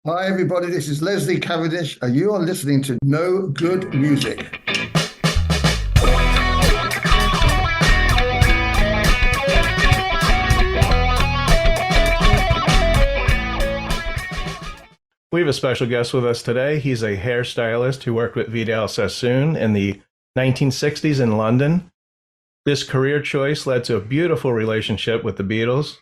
Hi, everybody. This is Leslie Cavendish, and you are listening to No Good Music. We have a special guest with us today. He's a hairstylist who worked with Vidal Sassoon in the 1960s in London. This career choice led to a beautiful relationship with the Beatles.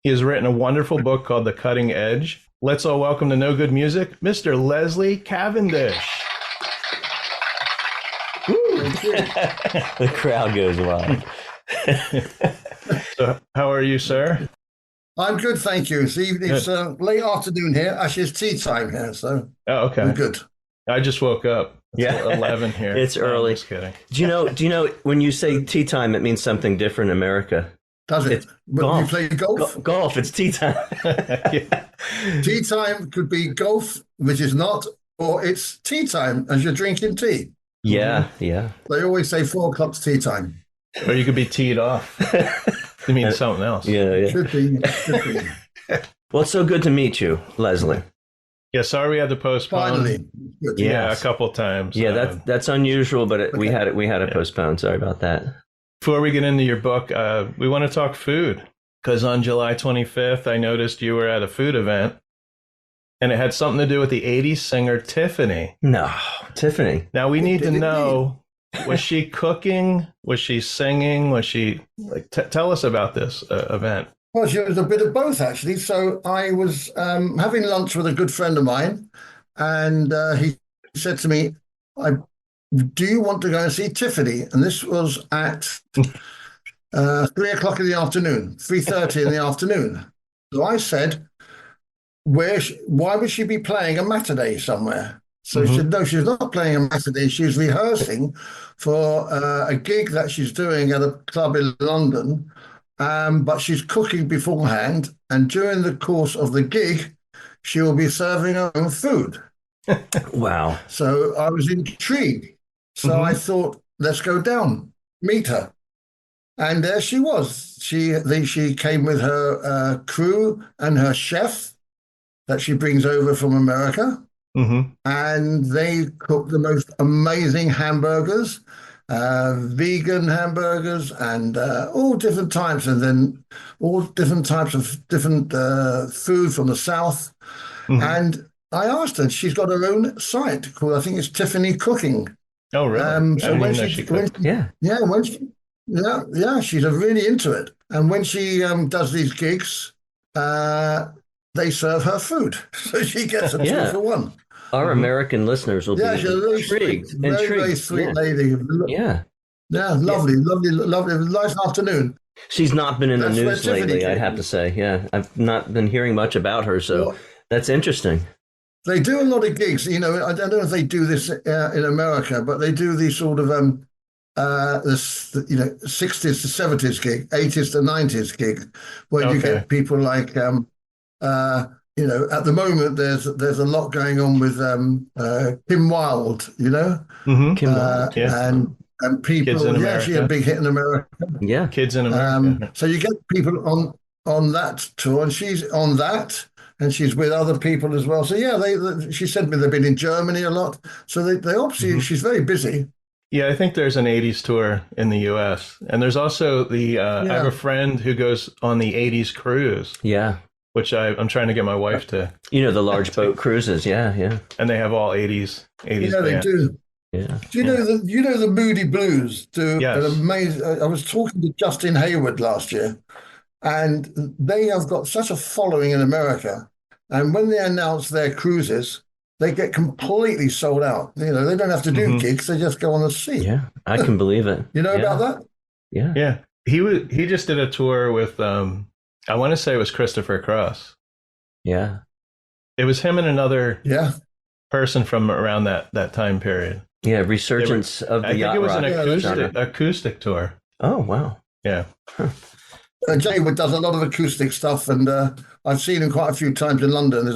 He has written a wonderful book called The Cutting Edge. Let's all welcome to No Good Music, Mr. Leslie Cavendish. The crowd goes wild. So, how are you, sir? I'm good, thank you. It's late afternoon here. Actually, it's tea time here, so okay. we're good. I just woke up. It's Yeah. 11 here. It's early. I'm just kidding. Do you know when you say tea time, it means something different in America? Does it? It's But golf. you play golf? Golf, it's tea time. Yeah. Tea time could be golf, which is not, or it's tea time as you're drinking tea. Yeah, yeah. They always say 4 o'clock's tea time. Or you could be teed off. It means something else. Yeah, yeah. Should be. Well, it's so good to meet you, Leslie. Yeah, sorry we had to postpone. Finally. Good. Yeah, Yes. a couple times. Yeah, that's unusual, but we had to postpone. Sorry about that. Before we get into your book, we want to talk food. Because on July 25th, I noticed you were at a food event, and it had something to do with the 80s singer Tiffany. No, Tiffany. Now, we need to Did it know, was she cooking? Was she singing? Was she, tell us about this event. Well, she was a bit of both, actually. So I was having lunch with a good friend of mine, and he said to me, do you want to go and see Tiffany? And this was at 3 o'clock in the afternoon, 3:30 in the afternoon. So I said, why would she be playing a matinee somewhere? So he said, no, she's not playing a matinee. She's rehearsing for a gig that she's doing at a club in London, but she's cooking beforehand. And during the course of the gig, she will be serving her own food. Wow. So I was intrigued. So I thought, let's go down, meet her. And there she was. She came with her crew and her chef that she brings over from America. And they cooked the most amazing hamburgers, vegan hamburgers, and all different types, and then all different types of different food from the South. And I asked her, she's got her own site called, I think it's Tiffany Cooking. Oh, really? So I didn't when know she, she cooked. Yeah. she's really into it. And when she does these gigs, they serve her food, so she gets a Yeah. 2-for-1. Our American listeners will Yeah, be she's a really intrigued. sweet, very sweet lady. Yeah. Yeah, lovely. Nice afternoon. She's not been in the That's where news Tiffany lately, I'd came. have to say. Yeah. I've not been hearing much about her, so Well, that's interesting. they do a lot of gigs. I don't know if they do this in America, but they do these sort of 60s to 70s gig, 80s to 90s gig, where you get people like at the moment there's a lot going on with Kim Wilde, Kim Wilde, yeah. and people. Kids in Yeah, she had a America. big hit in America. Yeah. Kids in America. So you get people on that tour, and she's on that. And she's with other people as well. So yeah, she said they've been in Germany a lot. So they obviously she's very busy. Yeah, I think there's an 80s tour in the U.S. And there's also I have a friend who goes on the 80s cruise, Yeah. which I'm trying to get my wife to. The large boat cruises. Yeah, yeah. And they have all 80s They bands. do. Yeah. Do you know the Moody Blues do Yes. an amazing? I was talking to Justin Hayward last year, and they have got such a following in America. And when they announce their cruises, they get completely sold out. They don't have to do gigs; they just go on the sea. Yeah. I can believe it. You know Yeah. about that? Yeah. Yeah. He just did a tour with, I want to say it was Christopher Cross. Yeah. It was him and another Yeah. person from around that time period. Yeah. Resurgence of the I think yacht it was an rock genre. acoustic tour. Oh, wow. Yeah. Jaywood does a lot of acoustic stuff, and I've seen him quite a few times in London.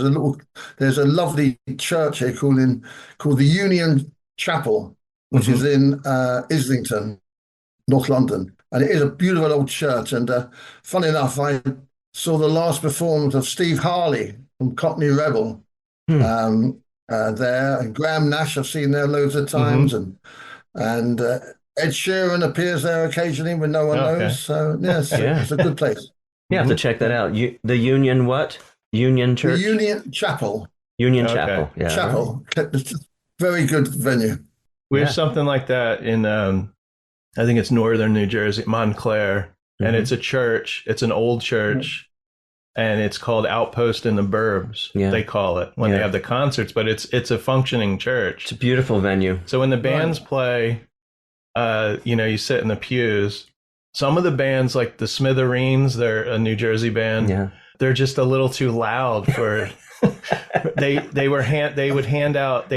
There's a lovely church here called the Union Chapel, which is in Islington, North London, and it is a beautiful old church. And funny enough, I saw the last performance of Steve Harley from Cockney Rebel Hmm. there. And Graham Nash, I've seen there loads of Hmm. times, and Ed Sheeran appears there occasionally when no one Okay. knows. So yes, Yeah. it's a good place. You have to Hmm. check that out. The Union what? Union The Church? Union Chapel, Union Okay. Chapel. Yeah, right. Chapel, it's a very good venue. We have Yeah. something like that in, I think it's northern New Jersey, Montclair, and Hmm. it's a church. It's an old church, and it's called Outpost in the Burbs. Yeah. They call it when they Yeah. have the concerts, but it's a functioning It's church. a beautiful venue. So when the Right. bands play, you sit in the pews. Some of the bands, like the Smithereens, they're a New Jersey band. Yeah. They're just a little too loud for. They hand out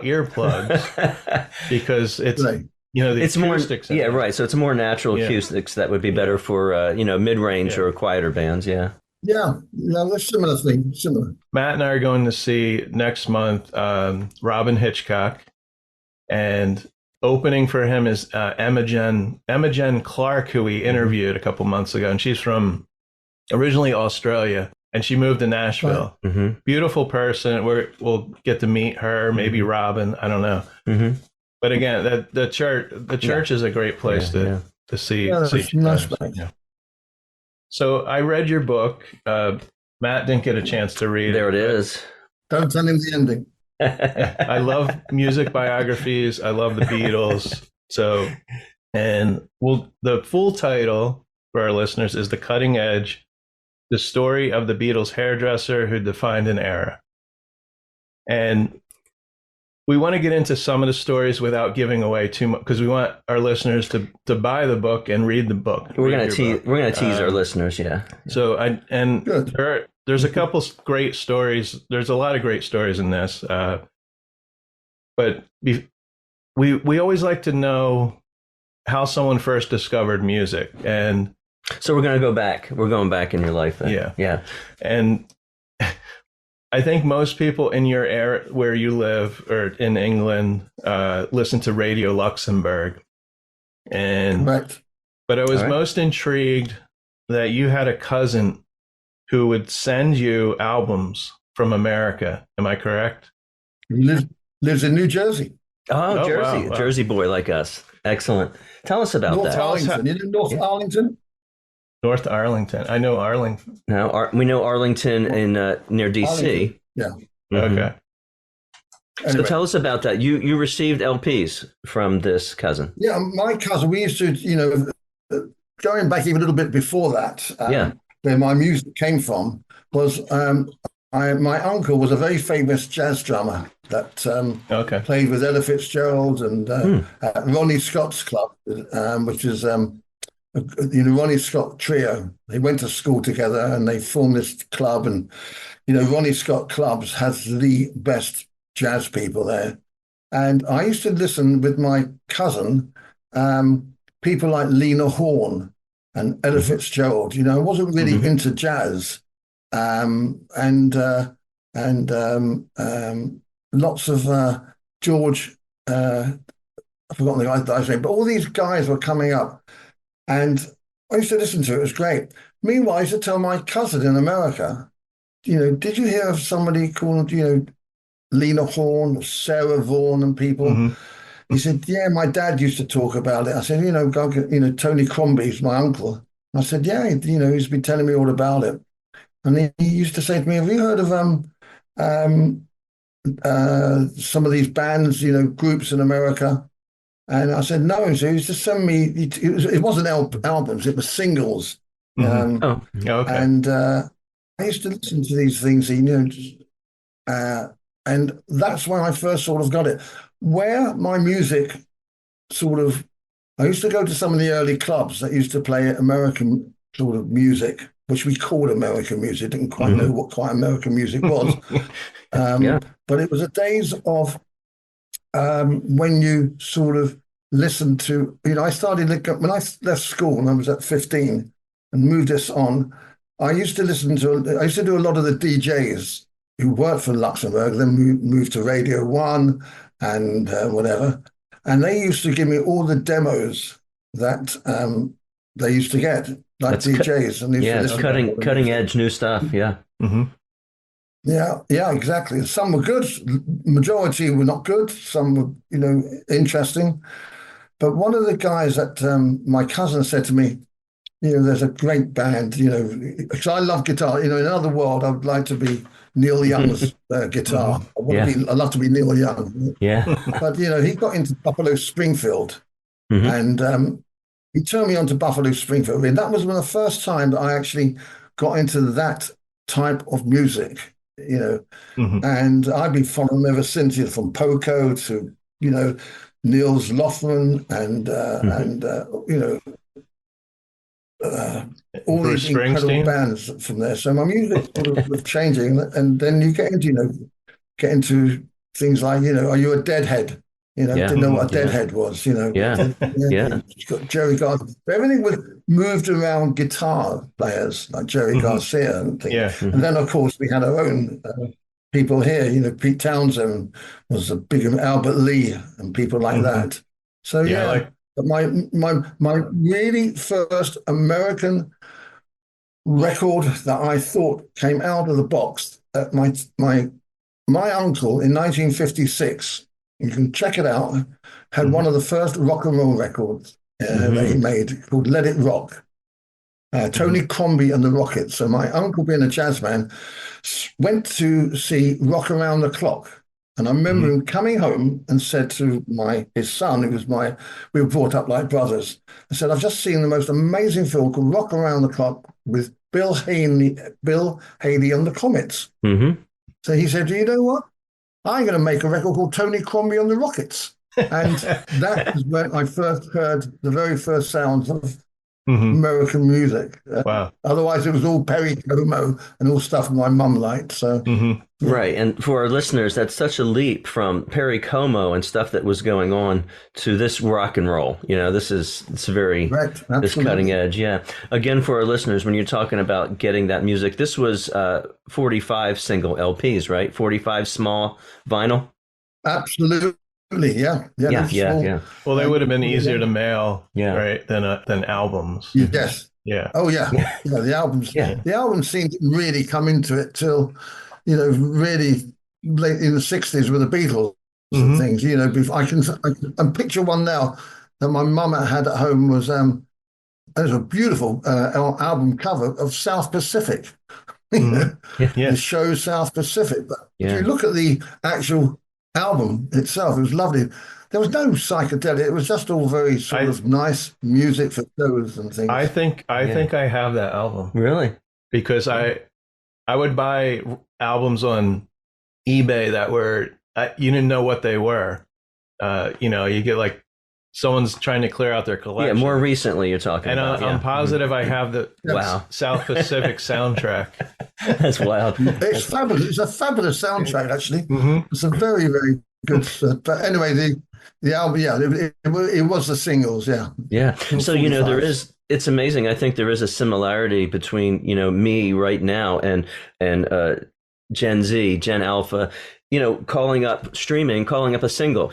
earplugs because it's Right. the It's more, acoustics. yeah, right. So it's more natural Yeah. acoustics that would be better for, mid-range Yeah. or quieter bands. Yeah. Yeah, yeah, there's similar things, similar. Matt and I are going to see next month Robin Hitchcock, and opening for him is Emma Jen Clark, who we interviewed a couple months ago, and she's from originally Australia, and she moved to Nashville. Right. Hmm. Beautiful person. We'll get to meet her, maybe Robin. I don't know. Hmm. But again, the church is a great place Yeah. to see Yeah, see that's a nice jazz. place. Yeah. So I read your book. Matt didn't get a chance to read There it it. is. Don't tell him the ending. I love music biographies. I love the Beatles. So, the full title for our listeners is "The Cutting Edge: The Story of the Beatles Hairdresser Who Defined an Era." And we want to get into some of the stories without giving away too much, because we want our listeners to buy the book and read the book. We're read gonna your tease. book. We're gonna tease our listeners. Yeah. So Good. there's a couple great stories. There's a lot of great stories in this, but we always like to know how someone first discovered music, and So we're gonna go back. We're going back in your life. Then. Yeah. Yeah. and I think most people in your area where you live or in England listen to Radio Luxembourg, and Correct. but I was All right. most intrigued that you had a cousin who would send you albums from America. Am I correct? He lives in New Jersey, Oh, Oh, Jersey, wow. Jersey boy like us. Excellent. Tell us about North that. Tell us Arlington. You know North Yeah. Arlington? North Arlington. I know Arlington. Now, we know Arlington in near DC. Arlington. Yeah. Mhm. Okay. So Anyway, tell us about that. You received LPs from this cousin. yeah, my cousin, we used to, going back even a little bit before that, Yeah. where my music came from was my uncle was a very famous jazz drummer that Okay. played with Ella Fitzgerald and at Ronnie Scott's club, which is Ronnie Scott Trio. They went to school together and they formed this club. And Ronnie Scott Clubs has the best jazz people there. And I used to listen with my cousin, people like Lena Horne and Ella Fitzgerald. I wasn't really Mhm. into jazz, and lots of George. I've forgotten the guy's name, but all these guys were coming up, and I used to listen to it. It was great. Meanwhile, I used to tell my cousin in America, did you hear of somebody called, Lena Horne, Sarah Vaughan, and people? Hmm. He said, yeah, my dad used to talk about it. I said, Tony Crombie's my uncle. I said, yeah, he's been telling me all about it. And he used to say to me, have you heard of um, some of these bands, groups in America? And I said, no. So he used to send me, it wasn't albums, it was singles. Hmm. Oh, Okay. And I used to listen to these things, uh, and that's when I first sort of got it. Where my music sort of, I used to go to some of the early clubs that used to play American sort of music, which we called American music. Didn't quite know what quite American music was. yeah. But it was the days of when you sort of listened to, I started, when I left school and I was at 15 and moved this on, I used to do a lot of the DJs who worked for Luxembourg, then moved to Radio One and whatever. And they used to give me all the demos that they used to get, like That's DJs. And they used to Yeah, it's listen to all the cutting music. edge new stuff. Yeah. Hmm. Yeah, yeah, exactly. Some were good, majority were not good. Some were, interesting. But one of the guys that my cousin said to me, there's a great band, because I love guitar. In another world, I would like to be Neil Young's guitar. Hmm. Yeah. I'd love to be Neil Young. Yeah. But, he got into Buffalo Springfield Hmm. and he turned me on to Buffalo Springfield. And that was one of the first time that I actually got into that type of music. Hmm. And I've been following them ever since, from Poco to, Niels Lofgren Hmm. and uh, all Bruce these incredible Springsteen. bands from there. So my music sort of was changing, and then you get into things like, are you a Deadhead? Yeah. Didn't know what a Yeah. Deadhead was. Yeah. Yeah, Yeah. you got Jerry Garcia. Everything was moved around guitar players like Jerry Hmm. Garcia and things. Yeah. And Hmm. then, of course, we had our own people here. Pete Townsend was a big Albert Lee and people like Hmm. that. So Yeah, I yeah, like. but my really first American record that I thought came out of the box. My uncle in 1956, you can check it out, had Hmm. one of the first rock and roll records that he Hmm. made called "Let It Rock." Hmm. Tony Crombie and the Rockets. So my uncle, being a jazz man, went to see Rock Around the Clock. And I remember Hmm. him coming home and said to his son, we were brought up like brothers. I said, I've just seen the most amazing film called Rock Around the Clock with Bill Haley and the Comets. Hmm. So he said, you know what? I'm going to make a record called Tony Crombie and the Rockets. And that is when I first heard the very first sounds of Hmm. American music. Wow. Otherwise, it was all Perry Como and all stuff my mum liked. So, Hmm. yeah, Right. And for our listeners, that's such a leap from Perry Como and stuff that was going on to this rock and roll. It's very correct. this cutting Absolutely. edge. Yeah. Again, for our listeners, when you're talking about getting that music, this was 45 single LPs, right? 45 small vinyl. Absolutely. Yeah. Yeah. Yeah. Those Yeah. small. Yeah. Well, they would have been easier to mail, Yeah. right, than albums. Hmm. Yes. Yeah. Oh, yeah. Yeah. Yeah. The albums, Yeah. the albums seemed to really come into it till, really late in the 60s with the Beatles and Hmm. things. I can picture one now that my mum had at home was, it was a beautiful album cover of South Pacific. Hmm. Yeah. The Yeah. show South Pacific. But if you Yeah. look at the actual album itself, it was lovely. There was no psychedelic. It was just all very sort I of nice music for shows and I things. think I Yeah. think I have that album Really? because I would buy albums on eBay that were you didn't know what they were. You get like someone's trying to clear out their Yeah. More collection, recently, you're talking and about. I'm Yeah. positive I have the Yes. Wow. South Pacific soundtrack. That's wild. It's fabulous. It's a fabulous soundtrack, actually. Hmm. It's a very, very good. But anyway, the album, yeah, it was the singles, yeah, Yeah. in So, it's amazing. I think there is a similarity between, me right now and Gen Z, Gen Alpha, calling up streaming, calling up a single,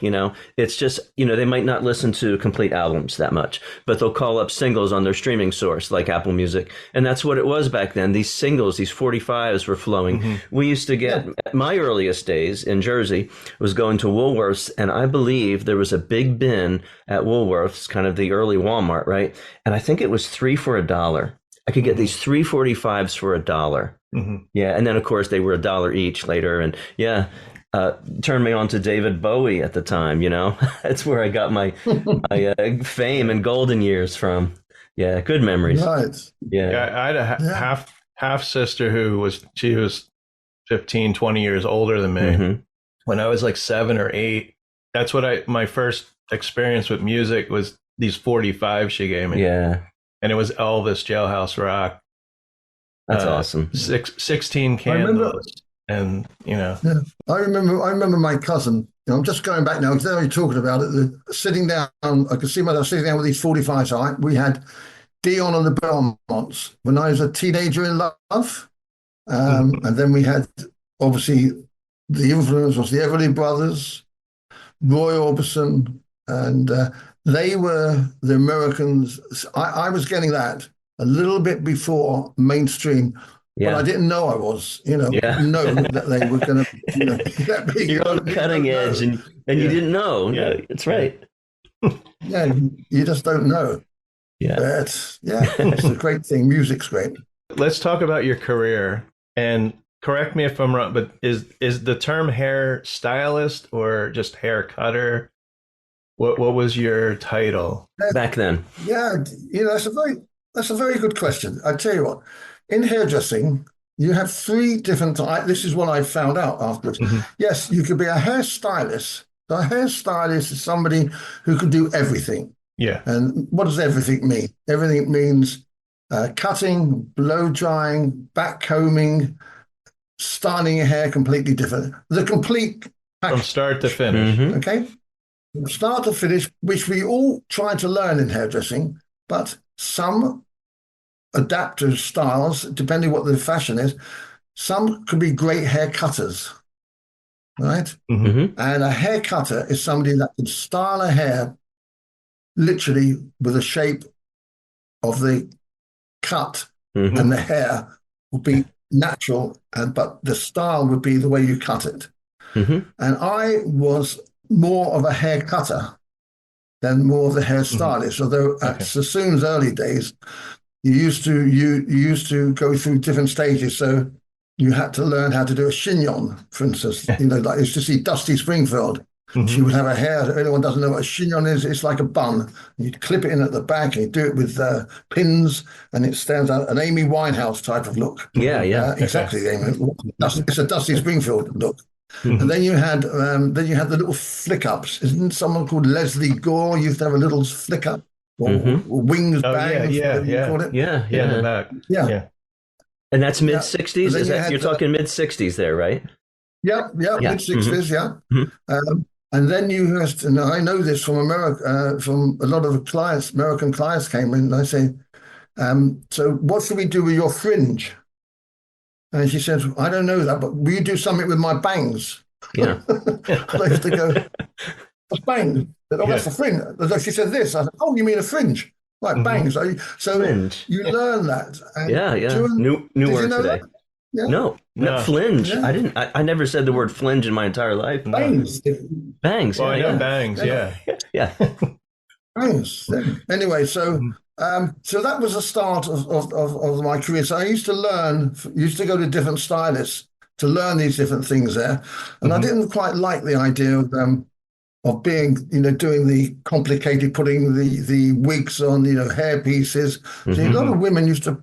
it's just, they might not listen to complete albums that much, but they'll call up singles on their streaming source like Apple Music. And that's what it was back then. These singles, these 45s were flowing. Hmm. We used to get, Yeah. my earliest days in Jersey was going to Woolworths, and I believe there was a big bin at Woolworths, kind of the early Walmart, right? And I think it was three for $1. I could get Hmm. these 345s for $1. Hmm. Yeah, and then of course they were $1 each later, and yeah, turned me on to David Bowie at the time. That's where I got my fame and golden years from. Yeah, good memories. Right. Yeah. Yeah, I had a Yeah. half sister she was 15, 20 years older than me. Hmm. When I was like 7 or 8, that's what my first experience with music was these 45 she gave me. Yeah, And it was Elvis, Jailhouse Rock, that's awesome. 16 I remember. Candles. And, Yeah, I remember my cousin. I'm just going back now because they're already talking about it. Sitting down, I could see myself sitting down with these 45s. All right, we had Dion and the Belmonts when I was a teenager in love, and then we had obviously the influence was the Everly Brothers, Roy Orbison, and they were the Americans. I was getting that a little bit before mainstream but I Yeah. didn't know I was. I Yeah. didn't know that they were going to, that big. You're on the You cutting don't edge, know. and you Yeah. didn't know. Yeah. No, it's right. Yeah, you just don't know. Yeah. But yeah, it's a great thing. Music's great. Let's talk about your career, and correct me if I'm wrong, but is the term hair stylist or just hair cutter? What was your title? Back then. Yeah, that's a very good question. I tell you what, in hairdressing, you have three different. This is what I found out afterwards. Hmm. Yes, you could be a hairstylist. So a hairstylist is somebody who can do everything. Yeah. And what does everything mean? Everything means cutting, blow drying, back combing, styling your hair completely different. The complete From package. start to finish. Hmm. Okay, from start to finish, which we all try to learn in hairdressing, but some adaptive styles, depending what the fashion is, some could be great hair cutters, right? Hmm. Hmm. And a hair cutter is somebody that can style a hair literally with the shape of the cut, Hmm. and the hair will be natural, but the style would be the way you cut it. Hmm. And I was more of a hair cutter than more of the Hmm. hairstylist. Although at Okay. Sassoon's early days, you used to go through different stages. So you had to learn how to do a chignon, for instance. Like I used to see Dusty Springfield. She Hmm. would have her hair. If anyone doesn't know what a chignon is, it's like a bun. You'd clip it in at the back, and you do it with pins, and it stands out an Amy Winehouse type of look. Yeah. Yeah. Okay. Exactly, Amy. It's a Dusty Springfield look. And Hmm. then you had the little flick ups. Isn't someone called Leslie Gore used to have a little flick up or Hmm. wings Oh yeah, bangs, yeah, whatever you yeah, call it? Yeah. yeah. In the Yeah. back. Yeah, Yeah. And that's mid yeah. And 60s. then Is you that had you're talking mid 60s there, right? yeah, yeah, Yeah. mid Hmm. sixties, yeah. Hmm. And then you have and I know this from America, from a lot of clients, American clients came in, and I say, so what should we do with your fringe? And she said, I don't know that, but will you do something with my bangs? Yeah. I used to go, bangs. Oh, that's Yeah. the fringe. So she said this. I said, oh, you mean a fringe? Right, Hmm. bangs. So Fringe. you learn that. And Yeah. Yeah. doing, New did you word know that? today. Yeah, No, no No. flinge. yeah. I didn't. I never said the word flinge in my entire life. No. Bangs. Bangs. Well, Yeah. I know Yeah. bangs. Yeah, Yeah. Yeah. bangs. Yeah. Anyway, Mhm. so that was the start of my career. So I used to go to different stylists to learn these different things there. And I Hmm. didn't quite like the idea of being, doing the complicated, putting the wigs on, hair pieces. See, a Hmm. lot Hmm. of women used to,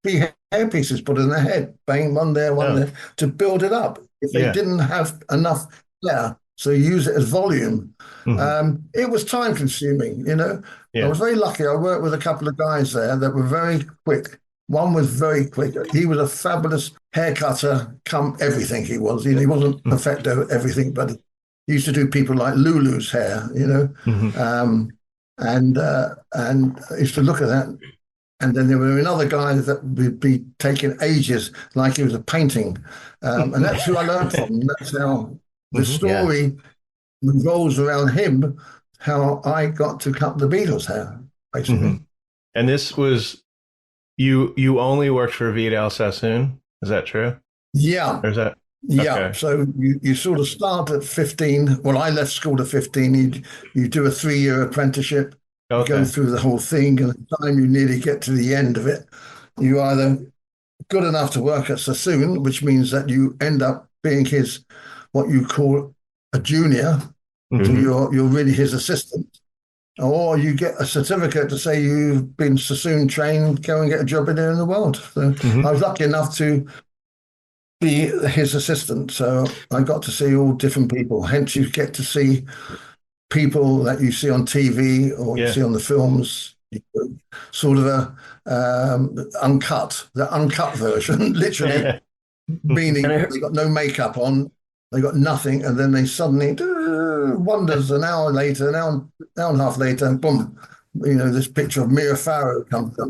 be hair pieces put in their head, bang, one Oh, there, to build it up. If they yeah. didn't have enough hair, so you use it as volume. Hmm. It was time consuming. I Yeah. was very lucky. I worked with a couple of guys there that were very quick. One was very quick. He was a fabulous hair cutter, come everything he was. He wasn't perfect at everything, but he used to do people like Lulu's hair. Hmm. Um, and I used to look at that. And then there were another guy that would be taking ages, like he was a painting. And that's who I learned from. That's how the Hmm. Yeah. story revolves around him, how I got to cut the Beatles hair, Hmm. basically. And this was you only worked for Vidal Sassoon. Is that true? Yeah, Or is that yeah. okay? So you sort of start at 15. Well, I left school at 15. You do a 3-year apprenticeship. You go Okay. through the whole thing, and the time you nearly get to the end of it, you either good enough to work at Sassoon, which means that you end up being his what you call a junior, so Hmm. Hmm. you're really his assistant, or you get a certificate to say you've been Sassoon trained, go and get a job anywhere in the world. So Hmm. I was lucky enough to be his assistant, so I got to see all different people. Hence, you get to see people that you see on TV or you Yeah. see on the films, sort of the uncut version, literally, And I meaning heard, they got no makeup on, they got nothing, and then they suddenly wonders an hour later, an hour and a half later, and boom, this picture of Mia Farrow comes up.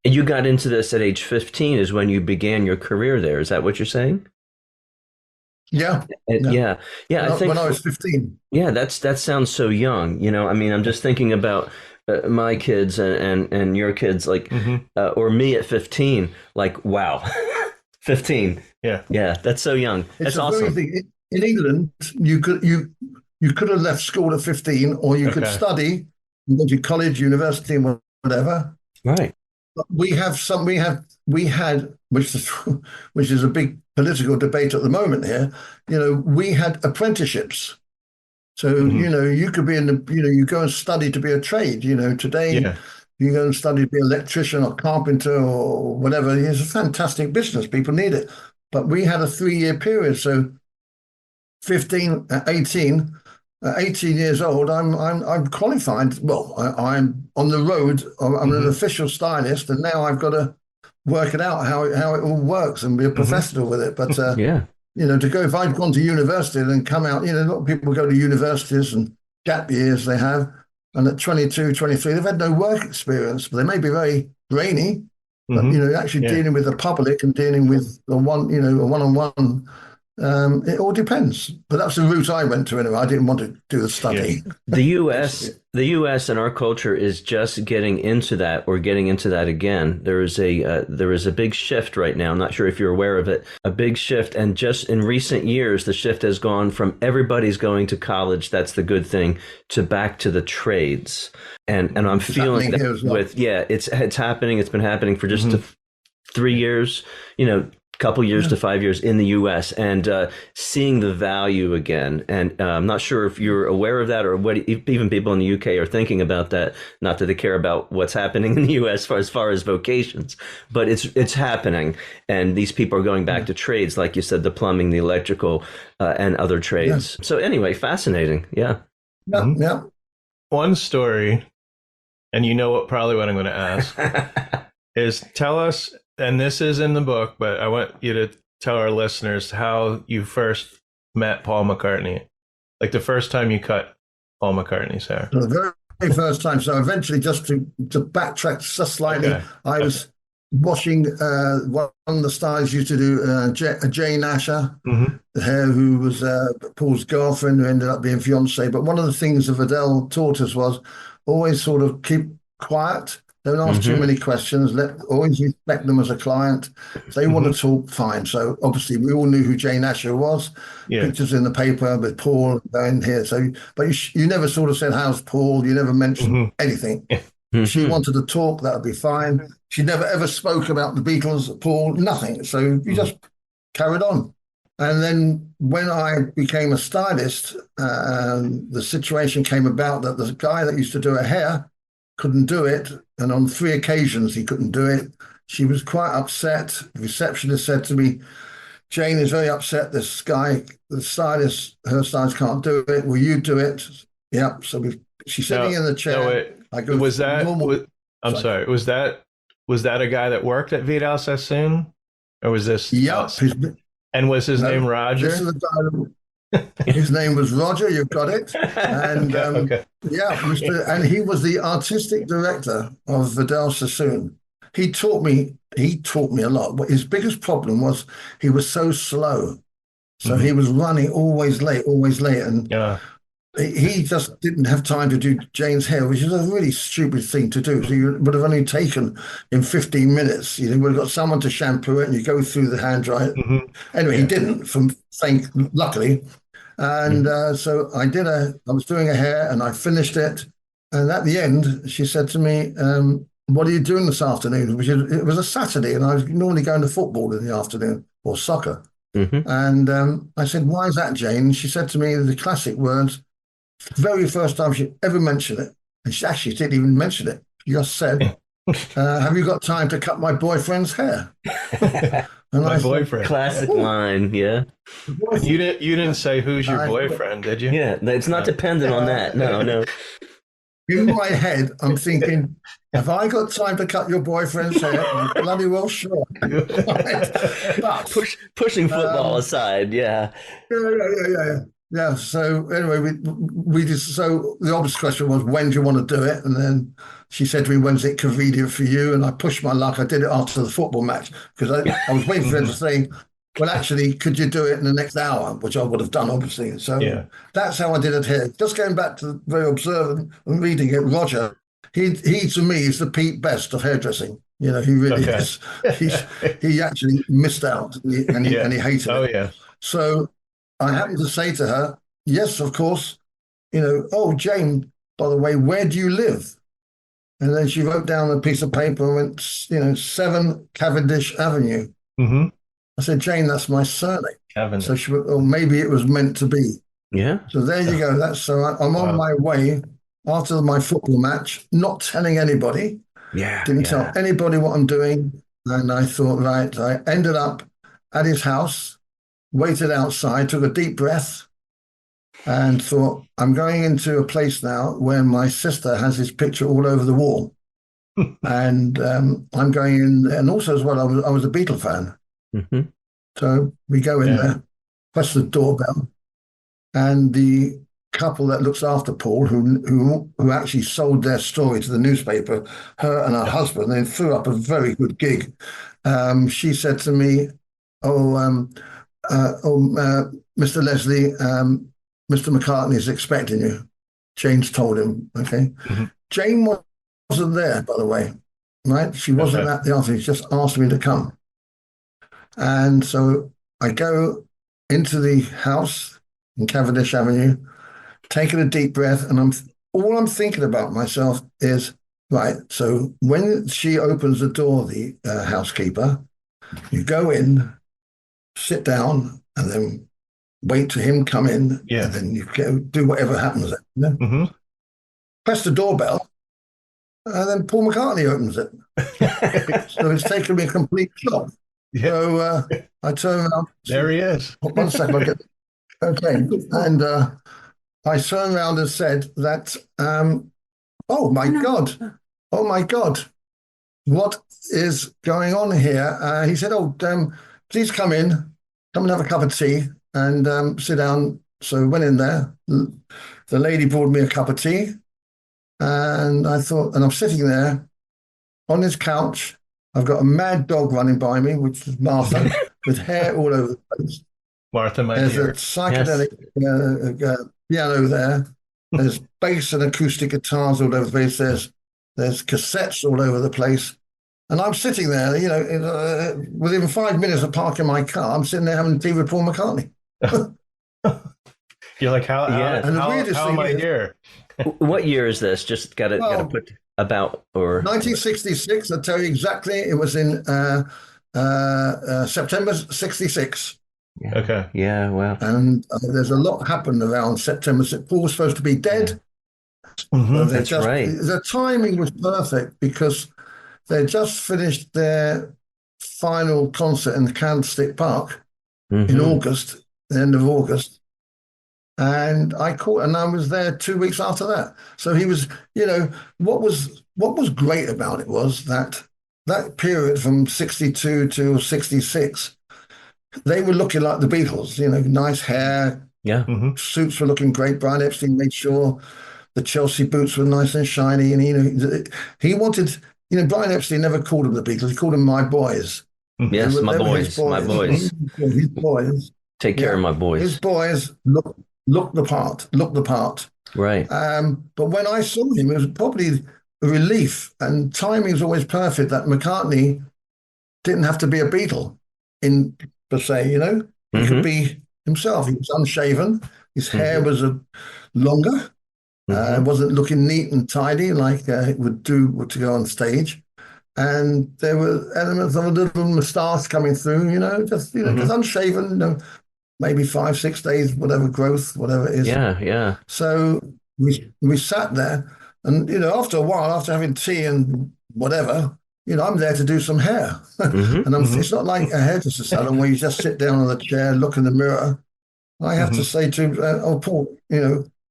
you got into this at age 15 is when you began your career there. Is that what you're saying? Yeah, And yeah. yeah. Yeah. I think When I for, was 15. yeah, that sounds so young. I mean, I'm just thinking about my kids and your kids, like, Hmm. or me at 15. Like, wow, 15. Yeah. Yeah, that's so young. It's That's a very awesome. thing. In England, you could have left school at 15, or you could Okay. study and go to college, university, and whatever. Right. But we had, which is which is a big political debate at the moment here. We had apprenticeships. So, Hmm. you could be you go and study to be a trade. Today Yeah. you go and study to be an electrician or carpenter or whatever. It's a fantastic business. People need it. But we had a 3-year period. So 15, 18, 18 years old, I'm qualified. Well, I'm on the road. I'm an Hmm. official stylist, and now I've got to work it out how it all works and be a Hmm. professional with it. But Yeah. to go if I'd gone to university and then come out, a lot of people go to universities and gap years they have, and at 22, 23, they've had no work experience, but they may be very brainy. But Hmm. actually Yeah. dealing with the public and dealing with a one-on-one, it all depends. But that's the route I went to anyway. I didn't want to do the Yeah. study. The US, Basically. the US and our culture is just getting into that or getting into that again. There is a big shift right now. I'm not sure if you're aware of it. A big shift, and just in recent years, the shift has gone from everybody's going to college. That's the good thing, to back to the trades. And I'm It's feeling happening that here as well. it's happening. It's been happening for just Hmm. 3 years. Couple years Yeah. to 5 years in the U.S. and seeing the value again. And I'm not sure if you're aware of that or what even people in the UK are thinking about that. Not that they care about what's happening in the U.S. as far as vocations, but it's happening. And these people are going back Yeah. to trades, like you said, the plumbing, the electrical, and other Yeah. trades. So anyway, fascinating. Yeah. Yeah. Hmm. Yeah. One story, and probably what I'm going to ask is tell us, and this is in the book, but I want you to tell our listeners how you first met Paul McCartney, like the first time you cut Paul McCartney's hair. So the very first time. So eventually, just to backtrack just slightly, Okay. I Okay. was watching one of the stars used to do Jane Asher, Hmm. who was Paul's girlfriend, who ended up being fiance. But one of the things that Vidal taught us was always sort of keep quiet. Don't ask too Hmm. many questions. Always respect them as a client. If they want Hmm. to talk, fine. So obviously, we all knew who Jane Asher was. Yeah. Pictures in the paper with Paul going here. So, but you never sort of said, "How's Paul?" You never mentioned Hmm. anything. She Hmm. wanted to talk, that would be fine. She never ever spoke about the Beatles, Paul, nothing. So you Hmm. just carried on. And then when I became a stylist, the situation came about that the guy that used to do her hair couldn't do it. And on 3 occasions, he couldn't do it. She was quite upset. The receptionist said to me, Jane is very upset. This guy, the stylist, her stylist can't do it. Will you do it? Yeah. So she's sitting No, in the no, chair. wait. I go Was through that? normal. I'm Sorry. sorry. Was that a guy that worked at Vidal Sassoon, or was this Yep. else? And was his name No, this is Roger? a guy. His name was Roger. You've got it. And Okay. Okay. yeah, and he was the artistic director of Vidal Sassoon. He taught me. He taught me a lot. But his biggest problem was he was so slow. So Hmm. he was running always late, and Yeah. he just didn't have time to do Jane's hair, which is a really stupid thing to do. So you would have only taken in 15 minutes. You would have got someone to shampoo it, and you go through the hand dryer. Hmm. Anyway, he Yeah. didn't. Luckily, and so I was doing a hair, and I finished it. And at the end, she said to me, "What are you doing this afternoon?" It was a Saturday, and I was normally going to football in the afternoon or soccer. Hmm. And I said, "Why is that, Jane?" She said to me the classic words, very first time she ever mentioned it. And she actually didn't even mention it. She just said, "Have you got time to cut my boyfriend's hair?" And My I said, boyfriend. Classic "Oh, line. Yeah. You boyfriend." didn't say who's your I, bloodfriend, did you? Yeah. It's not No. dependent on that. No, no. in my head, I'm thinking, have I got time to cut your boyfriend's hair? I'm bloody well sure. Right? But Pushing football um, aside. Yeah. yeah. Yeah. So anyway, we just so the obvious question was, when do you want to do it? And then she said to me, "When's it convenient for you?" And I pushed my luck. I did it after the football match because I was waiting for her to Mhm. say, "Well, actually, could you do it in the next hour?" Which I would have done, obviously. So Yeah. that's how I did it here. Just going back to the very observant and reading it, Roger, he to me is the Pete Best of hairdressing. He really Okay. is. He's he actually missed out, and Yeah. he hated Oh it. yeah. So I happened to say to her, "Yes, of course." Oh, Jane, by the way, where do you live? And then she wrote down a piece of paper and went, 7 Cavendish Avenue. Hmm. I said, Jane, that's my surname. So Cavendish. she went, oh, maybe it was meant to be. Yeah. So there you go. I'm on Wow. my way after my football match, not telling anybody, Yeah. didn't tell Yeah. anybody what I'm doing. And I thought, right, I ended up at his house, waited outside, took a deep breath, and thought, I'm going into a place now where my sister has his picture all over the wall. And I'm going in, and also as well, I was a Beatle fan. Hmm. So we go in Yeah. there, press the doorbell, and the couple that looks after Paul, who actually sold their story to the newspaper, her and her Yeah. husband, they threw up a very good gig. She said to me, "Oh, Mr. Leslie, Mr. McCartney is expecting you." James told him. Okay, Hmm. Jane wasn't there, by the way. Right, she wasn't Okay. at the office. She just asked me to come, and so I go into the house in Cavendish Avenue, taking a deep breath, and all I'm thinking about myself is right. So when she opens the door, the housekeeper, you go in, sit down, and then wait for him come in, and Yeah. then you go do whatever happens. Hmm. Press the doorbell, and then Paul McCartney opens it. So it's taken me a complete shock. Yeah. So I turn around. There he is. One second, I'll get okay, and I turned around and said that. Oh my God! Oh my God! What is going on here? He said, "Oh, please come in, come and have a cup of tea and sit down." So I went in there. The lady brought me a cup of tea, and I thought, and I'm sitting there on this couch. I've got a mad dog running by me, which is Martha, with hair all over the place. Martha, my There's a dear. Yes. psychedelic piano there. There's bass and acoustic guitars all over the place. There's cassettes all over the place. And I'm sitting there, within 5 minutes of parking my car, I'm sitting there having tea with Paul McCartney. You're like, Yeah. And the weirdest how am thing I is, here? What year is this? Just gotta well, put about or 1966, I'll tell you exactly. It was in September 66. yeah. Okay. Yeah. Wow. And there's a lot happened around September. Paul was supposed to be Yeah. dead. So Hmm. That's right. the timing was perfect because they just finished their final concert in the Candlestick Park in Hmm. August, the end of August. And I was there 2 weeks after that. So he was, what was great about it was that period from 62 to 66, they were looking like the Beatles, nice hair, Yeah. Hmm. suits were looking great. Brian Epstein made sure the Chelsea boots were nice and shiny. And, he wanted, Brian Epstein never called them the Beatles. He called them my boys. Hmm. They Yes. were, My they were his boys. My boys. boys. His boys. Take care of Yeah. my His boys. boys look the part, look the part. Right. But when I saw him, it was probably a relief. And timing is always perfect that McCartney didn't have to be a Beatle in per se, He could Hmm. be himself. He was unshaven. His hair Hmm. was longer. It Hmm. wasn't looking neat and tidy like it would do to go on stage. And there were elements of a little moustache coming through, just Hmm. unshaven, maybe 5, 6 days, whatever growth, whatever it is. Yeah. Yeah. So we sat there, and after a while, after having tea and whatever, I'm there to do some hair, Hmm. and Hmm. it's not like a hairdresser salon where you just sit down on the chair, look in the mirror. I have to Hmm. say to him, "Oh, Paul,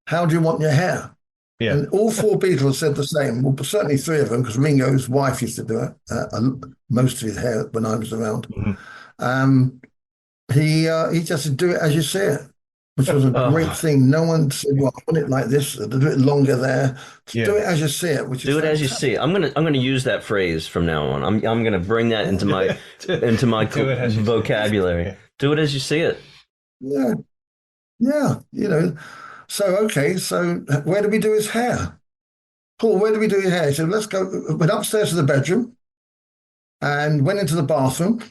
how do you want your hair?" Yeah. And all four Beatles said the same. Well, certainly three of them, because Ringo's wife used to do it, most of his hair when I was around. Hmm. Um, he just said, "Do it as you see it," which was a great Oh, thing. No one said, "Well, I want it like this, do it longer there." Just do Yeah. it as you see it, which is do it as you see fantastic. it. I'm gonna use that phrase from now on. I'm gonna bring that into my Do it as you see it. vocabulary. Yeah. Do it as you see it. Yeah, yeah, So okay, so where do we do his hair? Paul, where do we do your hair? He said, "Let's go." Went upstairs to the bedroom. and went into the bathroom,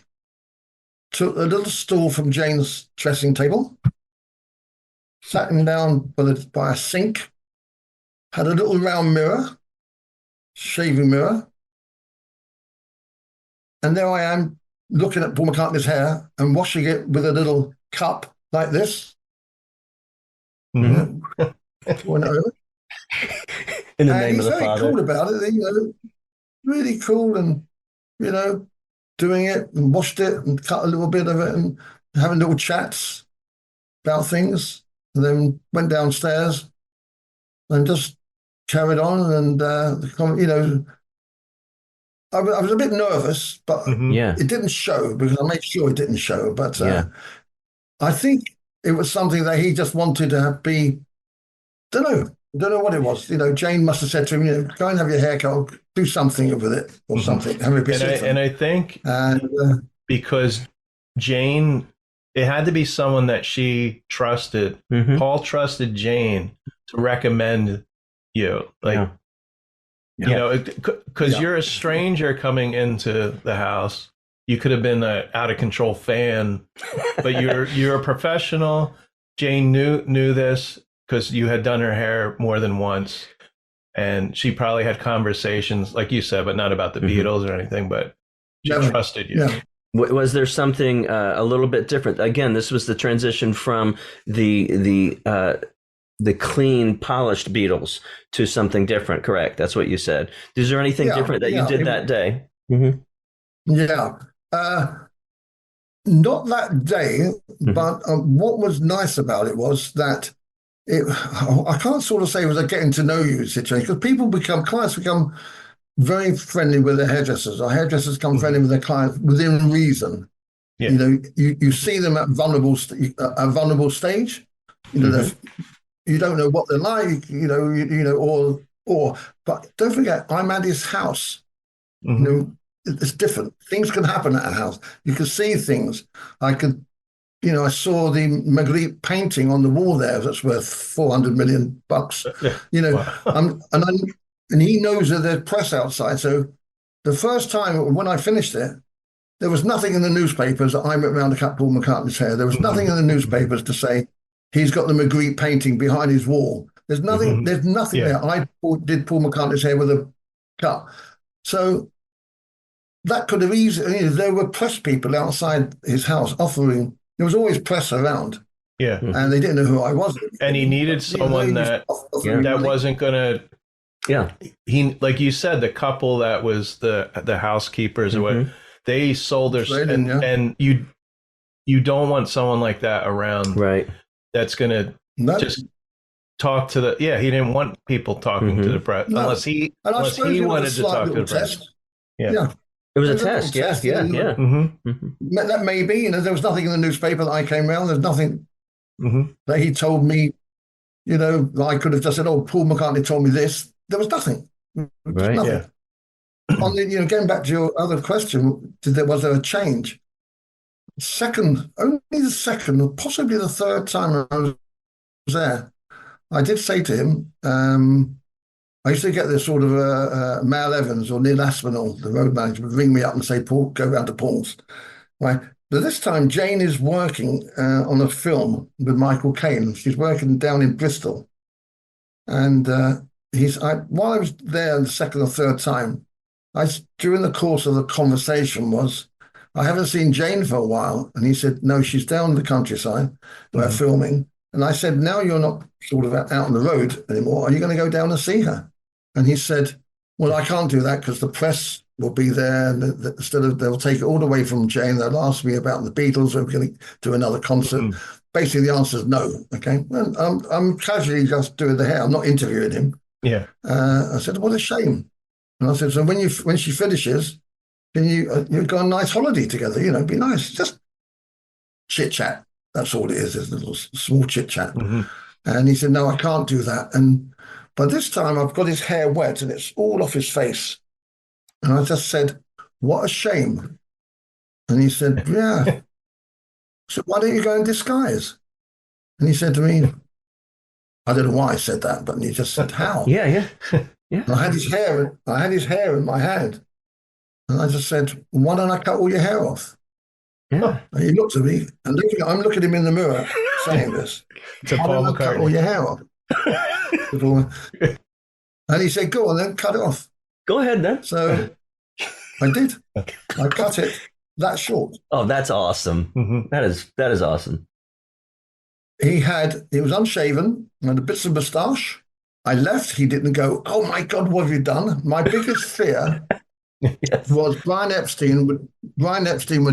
took a little stool from Jane's dressing table, sat him down by a sink, had a little round mirror, shaving mirror, and there I am looking at Paul McCartney's hair and washing it with a little cup like this. Mhm. Went over. In the And name he's of the very Father. cool about it, really cool, and doing it and washed it and cut a little bit of it and having little chats about things, and then went downstairs and just carried on. And I was a bit nervous, but Mhm. Yeah. it didn't show because I made sure it didn't show. But Yeah. I think it was something that he just wanted to be. Don't know what it was. Jane must have said to him, go and have your hair cut, do something with it or Mhm. something. Have a bit And I think And because Jane, it had to be someone that she trusted. Mhm. Paul trusted Jane to recommend you, like Yeah. because Yeah. you're a stranger coming into the house. You could have been an out of control fan, but you're a professional. Jane knew this because you had done her hair more than once, and she probably had conversations, like you said, but not about the Mhm. Beatles or anything. But she Never. trusted you. Yeah. Was there something a little bit different? Again, this was the transition from the clean, polished Beatles to something different. Correct? That's what you said. Is there anything Yeah. different that you Yeah. did that day? Mm-hmm. Yeah. Not that day, Mm-hmm. but what was nice about it was that I can't sort of say it was a getting to know you situation because clients become very friendly with their hairdressers. Our hairdressers become friendly with their clients within reason. Yeah. You see them at a vulnerable stage. You don't know what they're like. But don't forget, I'm at his house. Mhm. It's different. Things can happen at a house. You can see things. I could, I saw the Magritte painting on the wall there that's worth 400 million bucks. You know, Wow. and he knows that there's press outside. So the first time when I finished it, there was nothing in the newspapers that I went round to cut Paul McCartney's hair. There was nothing in the newspapers to say he's got the Magritte painting behind his wall. There's nothing. Mhm. There's nothing Yeah. there. I did Paul McCartney's hair with a cut. So that could have easily. There were press people outside his house offering. There was always press around, Yeah. and they didn't know who I was. And he needed But, someone they just that offering that money. wasn't gonna. Yeah. He, like you said, the couple that was the housekeepers or what, Mhm. they sold their Australian, yeah. and you don't want someone like that around Right. that's gonna No, just talk to the he didn't want people talking to the press no. unless he And I suppose it was a wanted to slight talk to little the press. test. Yeah. Yeah, It was it a was a little test. Yeah. test. Yeah. Yeah. Mm-hmm. Mm-hmm. That may be. There was nothing in the newspaper that I came around. There's nothing Mm-hmm. that he told me. That I could have just said, "Oh, Paul McCartney told me this." There was nothing. Just Right. nothing. Yeah. On the, going back to your other question, was there a change? Only the second, or possibly the third time I was there, I did say to him, I used to get this sort of Mal Evans or Neil Aspinall, the road manager, would ring me up and say, Paul, go round to Paul's. Right. But this time, Jane is working on a film with Michael Caine. She's working down in Bristol. And while I was there the second or third time, during the course of the conversation was, I haven't seen Jane for a while. And he said, no, she's down in the countryside. We're filming. And I said, now you're not sort of out on the road anymore. Are you going to go down and see her? And he said, well, I can't do that because the press will be there. And they'll take it all away from Jane. They'll ask me about the Beatles. We're going to do another concert. Mm-hmm. Basically, the answer is no. Okay. And I'm casually just doing the hair. I'm not interviewing him. Yeah. I said, what a shame. And I said, so when she finishes, can you go on a nice holiday together? Be nice. Just chit chat. That's all it is. It's a little small chit chat. Mm-hmm. And he said, no, I can't do that. And by this time, I've got his hair wet and it's all off his face. And I just said, what a shame. And he said, yeah. I said, why don't you go in disguise? And he said to me, I don't know why I said that, but he just said, how? Yeah. Yeah. Yeah. And I had his hair in my hand. And I just said, why don't I cut all your hair off? Yeah. And he looked at me, and I'm looking at him in the mirror saying this. To Why Paul don't I cut all McCartney. your hair off? And he said, go on then, cut it off. Go ahead then. So I did. Okay. I cut it that short. Oh, that's awesome. Mhm. That is awesome. He was unshaven and a bit of moustache. I left. He didn't go, oh my God, what have you done? My biggest fear Yes. was Brian Epstein would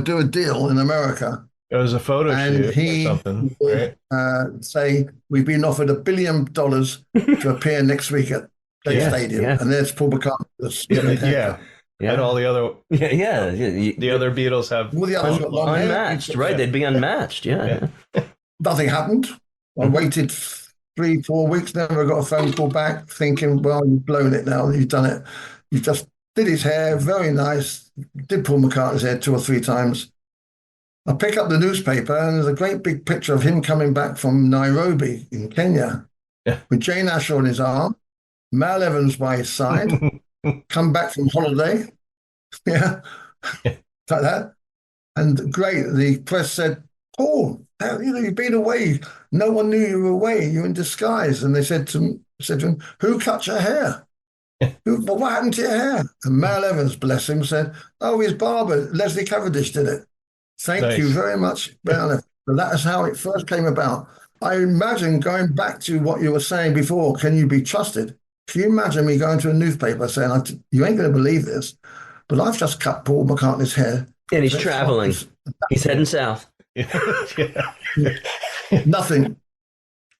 do a deal in America, It was a photo and shoot or he something, would right? say, we've been offered $1 billion to appear next week at Shea Yes, Stadium. yes. And there's Paul McCartney. with Yeah, the yeah. haircut. And all the other The other Beatles have All the others got long hair. unmatched, right? They'd be unmatched. Yeah. Nothing happened. I waited 3-4 weeks, never got a phone call back, thinking, well, you've blown it now. You've done it. You just did his hair, very nice. Did Paul McCartney's hair 2 or 3 times. I pick up the newspaper, and there's a great big picture of him coming back from Nairobi in Kenya with Jane Asher on his arm, Mal Evans by his side, come back from holiday. Yeah, like that. And great. The press said, Paul, you've been away. No one knew you were away. You're in disguise. And they said to him, who cut your hair? What happened to your hair? And Mal Evans, bless him, said, oh, his barber, Leslie Cavendish, did it. Thank you very much, Mal Evans. So that is how it first came about. I imagine going back to what you were saying before, can you be trusted? Can you imagine me going to a newspaper saying, you ain't going to believe this, but I've just cut Paul McCartney's hair. And he's traveling. He's heading south. Yeah. Nothing.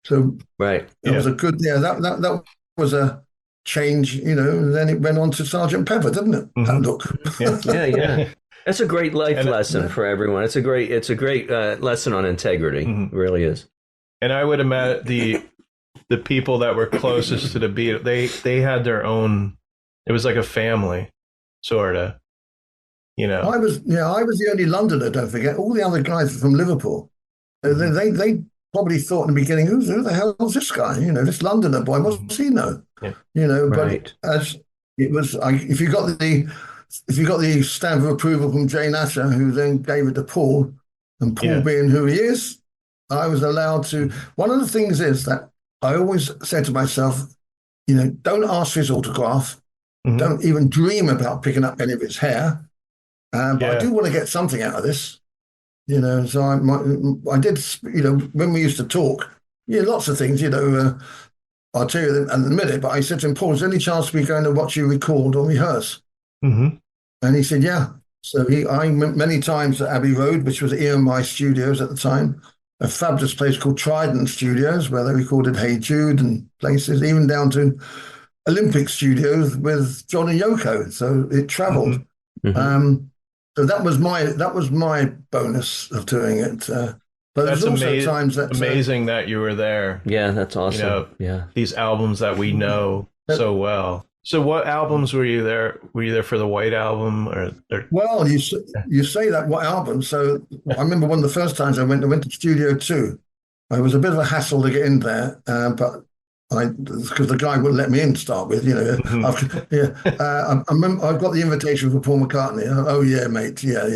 So Right. that was a good, that was a change, and then it went on to Sergeant Pepper, didn't it? Mhm. That look. Yeah. That's a great life And lesson for everyone. It's a great lesson on integrity. Mhm. It really is. And I would imagine the people that were closest to the Beatles, they had their own. It was like a family, sort of. I was the only Londoner, don't forget. All the other guys were from Liverpool. They probably thought in the beginning, who the hell is this guy? This Londoner boy, what's he know? Yeah. But as it was, if you got the stamp of approval from Jane Asher, who then gave it to Paul, and Paul being who he is, I was allowed to. One of the things is that I always said to myself, don't ask for his autograph. Mhm. Don't even dream about picking up any of his hair. But I do want to get something out of this, So I did, when we used to talk, lots of things, I'll tell you in a minute. But I said to him, Paul, is there any chance we're going to watch you record or rehearse? Mm-hmm. And he said, yeah. So I went many times to Abbey Road, which was EMI Studios at the time, a fabulous place called Trident Studios, where they recorded Hey Jude and places, even down to Olympic Studios with John and Yoko. So it traveled. Mm-hmm. So that was my bonus of doing it. But there's also times that amazing that you were there. Yeah, that's awesome. These albums that we know so well. So what albums were you there? Were you there for the White Album or? Well, you say that, what album? So I remember one of the first times I went to Studio 2. It was a bit of a hassle to get in there, but because the guy wouldn't let me in to start with, Mm-hmm. I remember I got the invitation for Paul McCartney. Oh yeah, mate, yeah.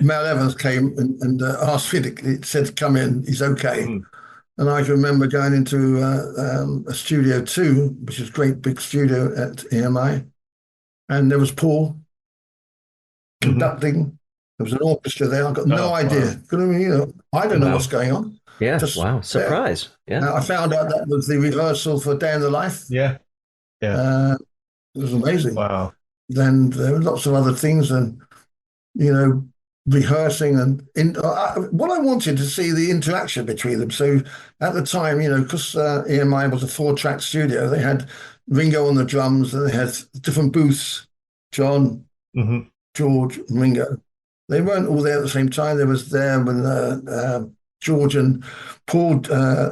Mel Evans came and asked me he said to come in. He's okay. Mm-hmm. And I can remember going into a Studio 2, which is a great big studio at EMI, and there was Paul conducting. There was an orchestra there. I got no idea. Wow. I don't know what's going on. Yeah. Wow. Surprise. Yeah. I found out that was the rehearsal for Day in the Life. Yeah. It was amazing. Wow. Then there were lots of other things, and rehearsing and what I wanted to see the interaction between them. So at the time, because EMI was a 4-track studio, they had Ringo on the drums, and they had different booths. John, George, and Ringo. They weren't all there at the same time. They was there when George and Paul,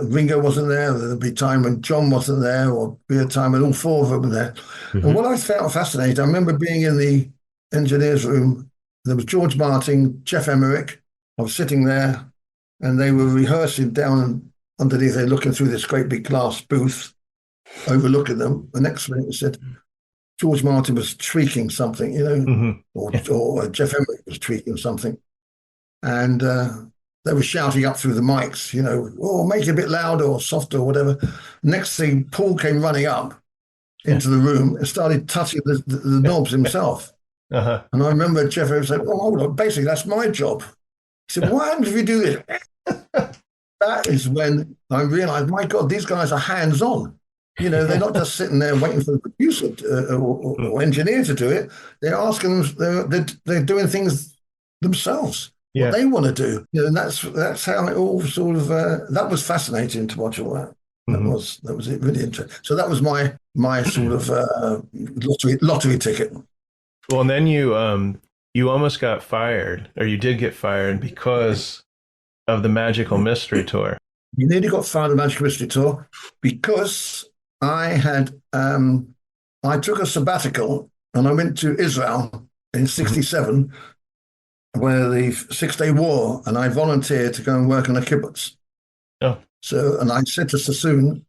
Ringo wasn't there. There'd be time when John wasn't there, or be a time when all 4 of them were there. Mm-hmm. And what I found fascinating, I remember being in the engineer's room. There was George Martin, Jeff Emerick. I was sitting there, and they were rehearsing down underneath there, looking through this great big glass booth, overlooking them. The next minute, they said, George Martin was tweaking something, Hmm. or Jeff Emmett was tweaking something. And they were shouting up through the mics, oh, make it a bit louder or softer or whatever. Next thing, Paul came running up into the room and started touching the knobs himself. Uh-huh. And I remember Jeff Emmett said, oh, hold on, basically, that's my job. He said, what happens if you do this? That is when I realized, my God, these guys are hands-on. They're not just sitting there waiting for the producer or engineer to do it. They're asking them, they're doing things themselves, what they want to do. And that's how it all sort of, that was fascinating to watch all that. Mm-hmm. That was it, really interesting. So that was my sort of lottery ticket. Well, and then you almost got fired, or you did get fired because of the Magical Mystery Tour. You nearly got fired of the Magical Mystery Tour because I took a sabbatical and I went to Israel in '67, where the 6-Day War, and I volunteered to go and work on a kibbutz. Oh. So, and I said to Sassoon,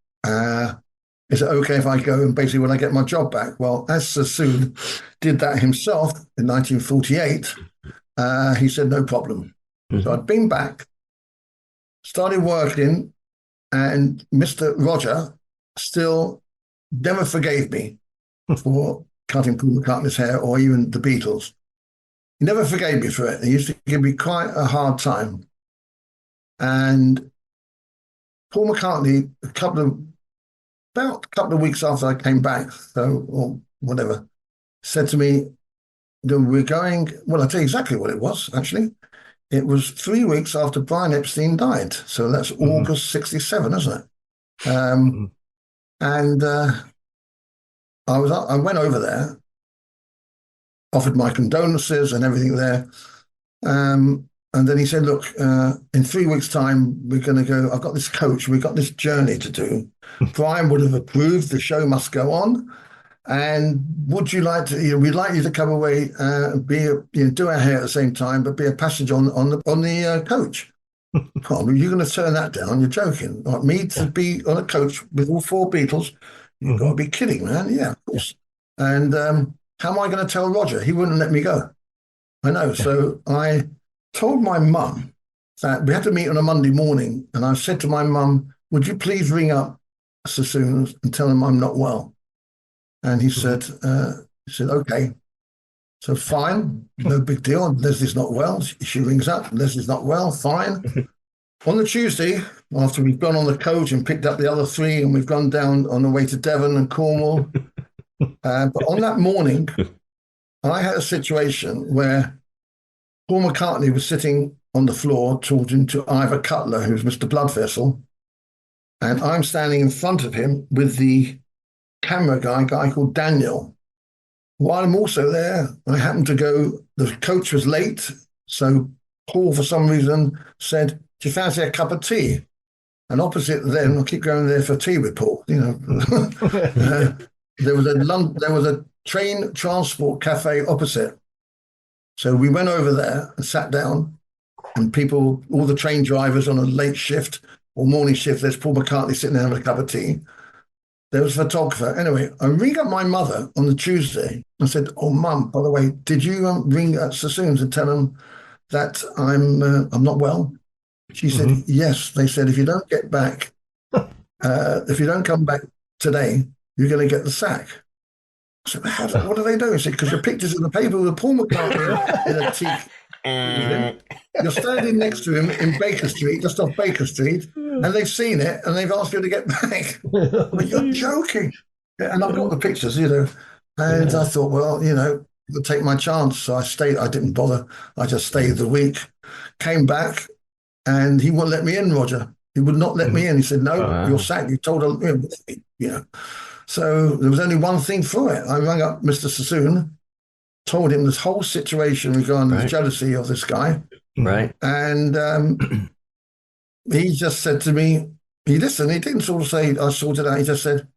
is it okay if I go and basically when I get my job back? Well, as Sassoon did that himself in 1948, he said, no problem. Mm-hmm. So I'd been back, started working, and Mr. Roger still never forgave me for cutting Paul McCartney's hair or even the Beatles. He never forgave me for it. He used to give me quite a hard time. And Paul McCartney, about a couple of weeks after I came back, or whatever, said to me, we're going, well, I'll tell you exactly what it was, actually. It was 3 weeks after Brian Epstein died. So that's August '67, isn't it? And I went over there, offered my condolences and everything there. And then he said, look, in 3 weeks' time, we're going to go, I've got this coach, we've got this journey to do. Brian would have approved, the show must go on. And would you like to, we'd like you to come away and do our hair at the same time, but be a passenger on the coach. Oh, well, you're going to turn that down, you're joking. Like me to be on a coach with all 4 Beatles, you've got to be kidding, man. Yeah, of course. And how am I going to tell Roger? He wouldn't let me go. I know. So I told my mum that we had to meet on a Monday morning. And I said to my mum, would you please ring up Sassoon and tell him I'm not well? And he said, okay. So fine, no big deal. Leslie's not well. She rings up. Leslie's not well. Fine. On the Tuesday, after we've gone on the coach and picked up the other 3, and we've gone down on the way to Devon and Cornwall. But on that morning, I had a situation where Paul McCartney was sitting on the floor talking to Ivor Cutler, who's Mr. Bloodvessel, and I'm standing in front of him with the camera guy called Daniel. While I'm also there, I happened to go, the coach was late, so Paul, for some reason, said, do you fancy a cup of tea? And opposite them, I keep going there for tea with Paul, there was a train transport cafe opposite. So we went over there and sat down, and people, all the train drivers on a late shift or morning shift, there's Paul McCartney sitting there having a cup of tea. There was a photographer. Anyway, I ring up my mother on the Tuesday and said, oh, Mum, by the way, did you ring Sassoon and tell them that I'm not well? She said, yes. They said, if you don't get back, if you don't come back today, you're going to get the sack. I said, what are they doing? He said, because your picture's in the paper with Paul McCartney in a teak. You're standing next to him in Baker Street, just off Baker Street, and they've seen it and they've asked you to get back. But you're joking. And I've got the pictures, And I thought, well, I'll take my chance. So I stayed. I didn't bother. I just stayed the week, came back, and he wouldn't let me in, Roger. He would not let me in. He said, no, you're sacked. You told him, So there was only one thing for it. I rang up Mr. Sassoon, told him this whole situation regarding the jealousy of this guy. Right. And he just said to me, he listened. He didn't sort of say, I sorted out. He just said,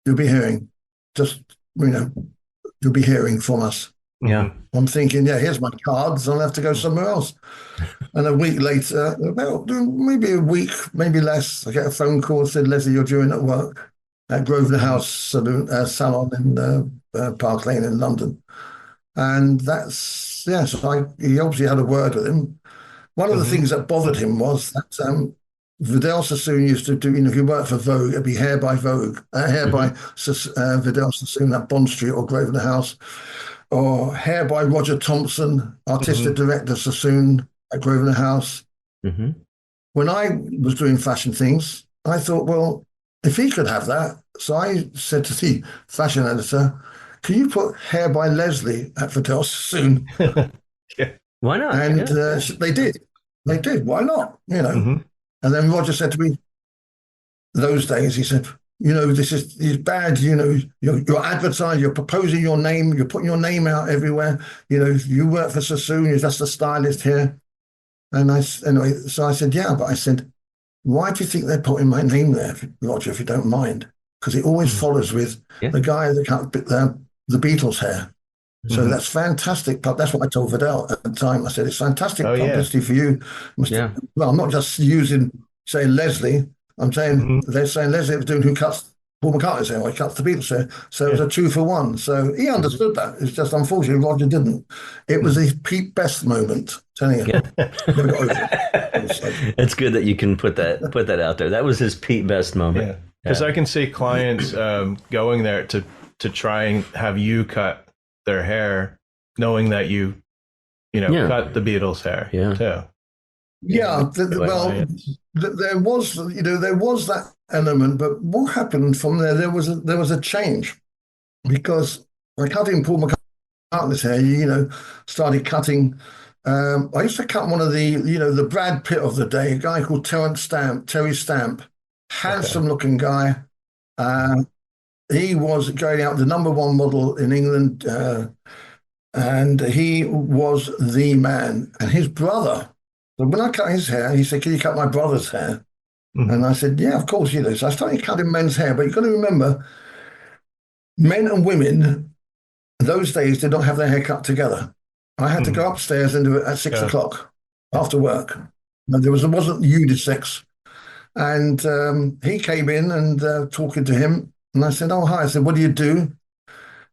you'll be hearing. Just, you'll be hearing from us. Yeah. I'm thinking, here's my cards. I'll have to go somewhere else. And a week later, about maybe a week, maybe less, I get a phone call that said, Leslie, you're due in at work at Grosvenor House salon in Park Lane in London. And yeah, so he obviously had a word with him. One of the things that bothered him was that Vidal Sassoon used to do, if you worked for Vogue, it'd be Hair by Vogue, Hair by Vidal Sassoon at Bond Street or Grosvenor House, or Hair by Roger Thompson, Artistic Director Sassoon at Grosvenor House. When I was doing fashion things, I thought, well, if he could have that. So I said to the fashion editor, can you put Hair by Leslie at Vidal Sassoon? Yeah. Why not? And they did. They did. Why not? And then Roger said to me, those days, he said, this is bad. You're advertising, you're proposing your name, you're putting your name out everywhere. You work for Sassoon, you're just a stylist here. And anyway, so I said, yeah, but I said, why do you think they're putting my name there, Roger, if you don't mind? Because it always follows with the guy that cut the Beatles hair. So that's fantastic. That's what I told Vidal at the time. I said, it's fantastic publicity for you. Well, I'm not just saying Leslie. I'm saying they're saying Leslie was doing who cuts Paul McCartney's hair, or he cuts the Beatles hair. So it was a 2-for-1. So he understood that. It's just unfortunately Roger didn't. It was his Pete Best moment. Telling you, never got over it. It's good that you can put that out there. That was his Pete Best moment. Because I can see clients going there to try and have you cut their hair, knowing that you cut the Beatles hair too. Yeah, there was that element, but what happened from there? There was a change, because by cutting Paul McCartney's hair, started cutting. I used to cut one of the Brad Pitt of the day, a guy called Terry Stamp, handsome-looking guy. He was going out the #1 model in England, and he was the man. And his brother, so when I cut his hair, he said, can you cut my brother's hair? And I said, yeah, of course you do. So I started cutting men's hair. But you've got to remember, men and women those days did not have their hair cut together. I had to go upstairs and do it at 6 o'clock after work. And there wasn't unisex. And he came in and talking to him. And I said, oh, hi. I said, what do you do?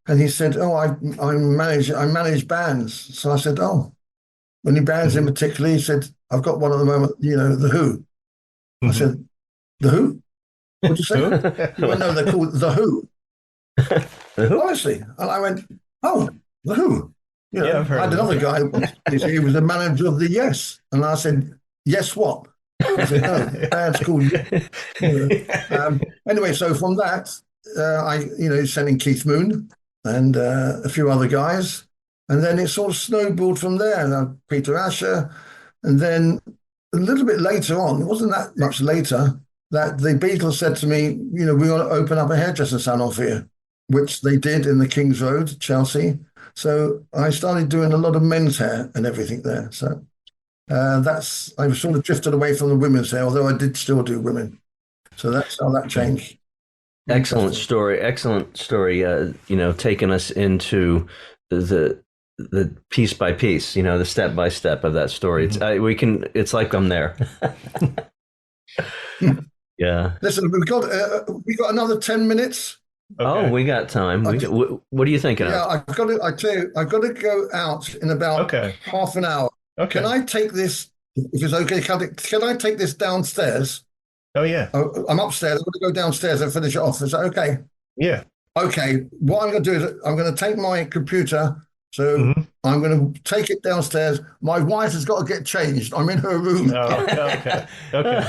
And he said, oh, I manage bands. So I said, oh, any bands in particular? He said, I've got one at the moment, The Who. I said, The Who? What'd you say? He went, no, they're called The Who. The Who? Honestly. And I went, oh, The Who. I've heard I had another guy, he was the manager of the Yes. And I said, yes, what? I said, no, the band's called Yes. Anyway, so from that, I sent in Keith Moon and a few other guys. And then it sort of snowballed from there. And Peter Asher. And then a little bit later on, it wasn't that much later, that the Beatles said to me, we want to open up a hairdressing salon for you, which they did in the King's Road, Chelsea. So I started doing a lot of men's hair and everything there. So I sort of drifted away from the women's hair, although I did still do women. So that's how that changed. Excellent story. Taking us into the piece by piece, the step by step of that story. It's like I'm there. Yeah. Listen, we got another 10 minutes. Okay. Oh, we got time. What are you thinking of? I've got to go out in about half an hour. Okay. Can I take this, if it's okay, can I take this downstairs? Oh, yeah. I'm upstairs. I'm going to go downstairs and finish it off. Is that okay? Yeah. Okay. What I'm going to do is I'm going to take my computer. So I'm going to take it downstairs. My wife has got to get changed. I'm in her room. Oh, okay.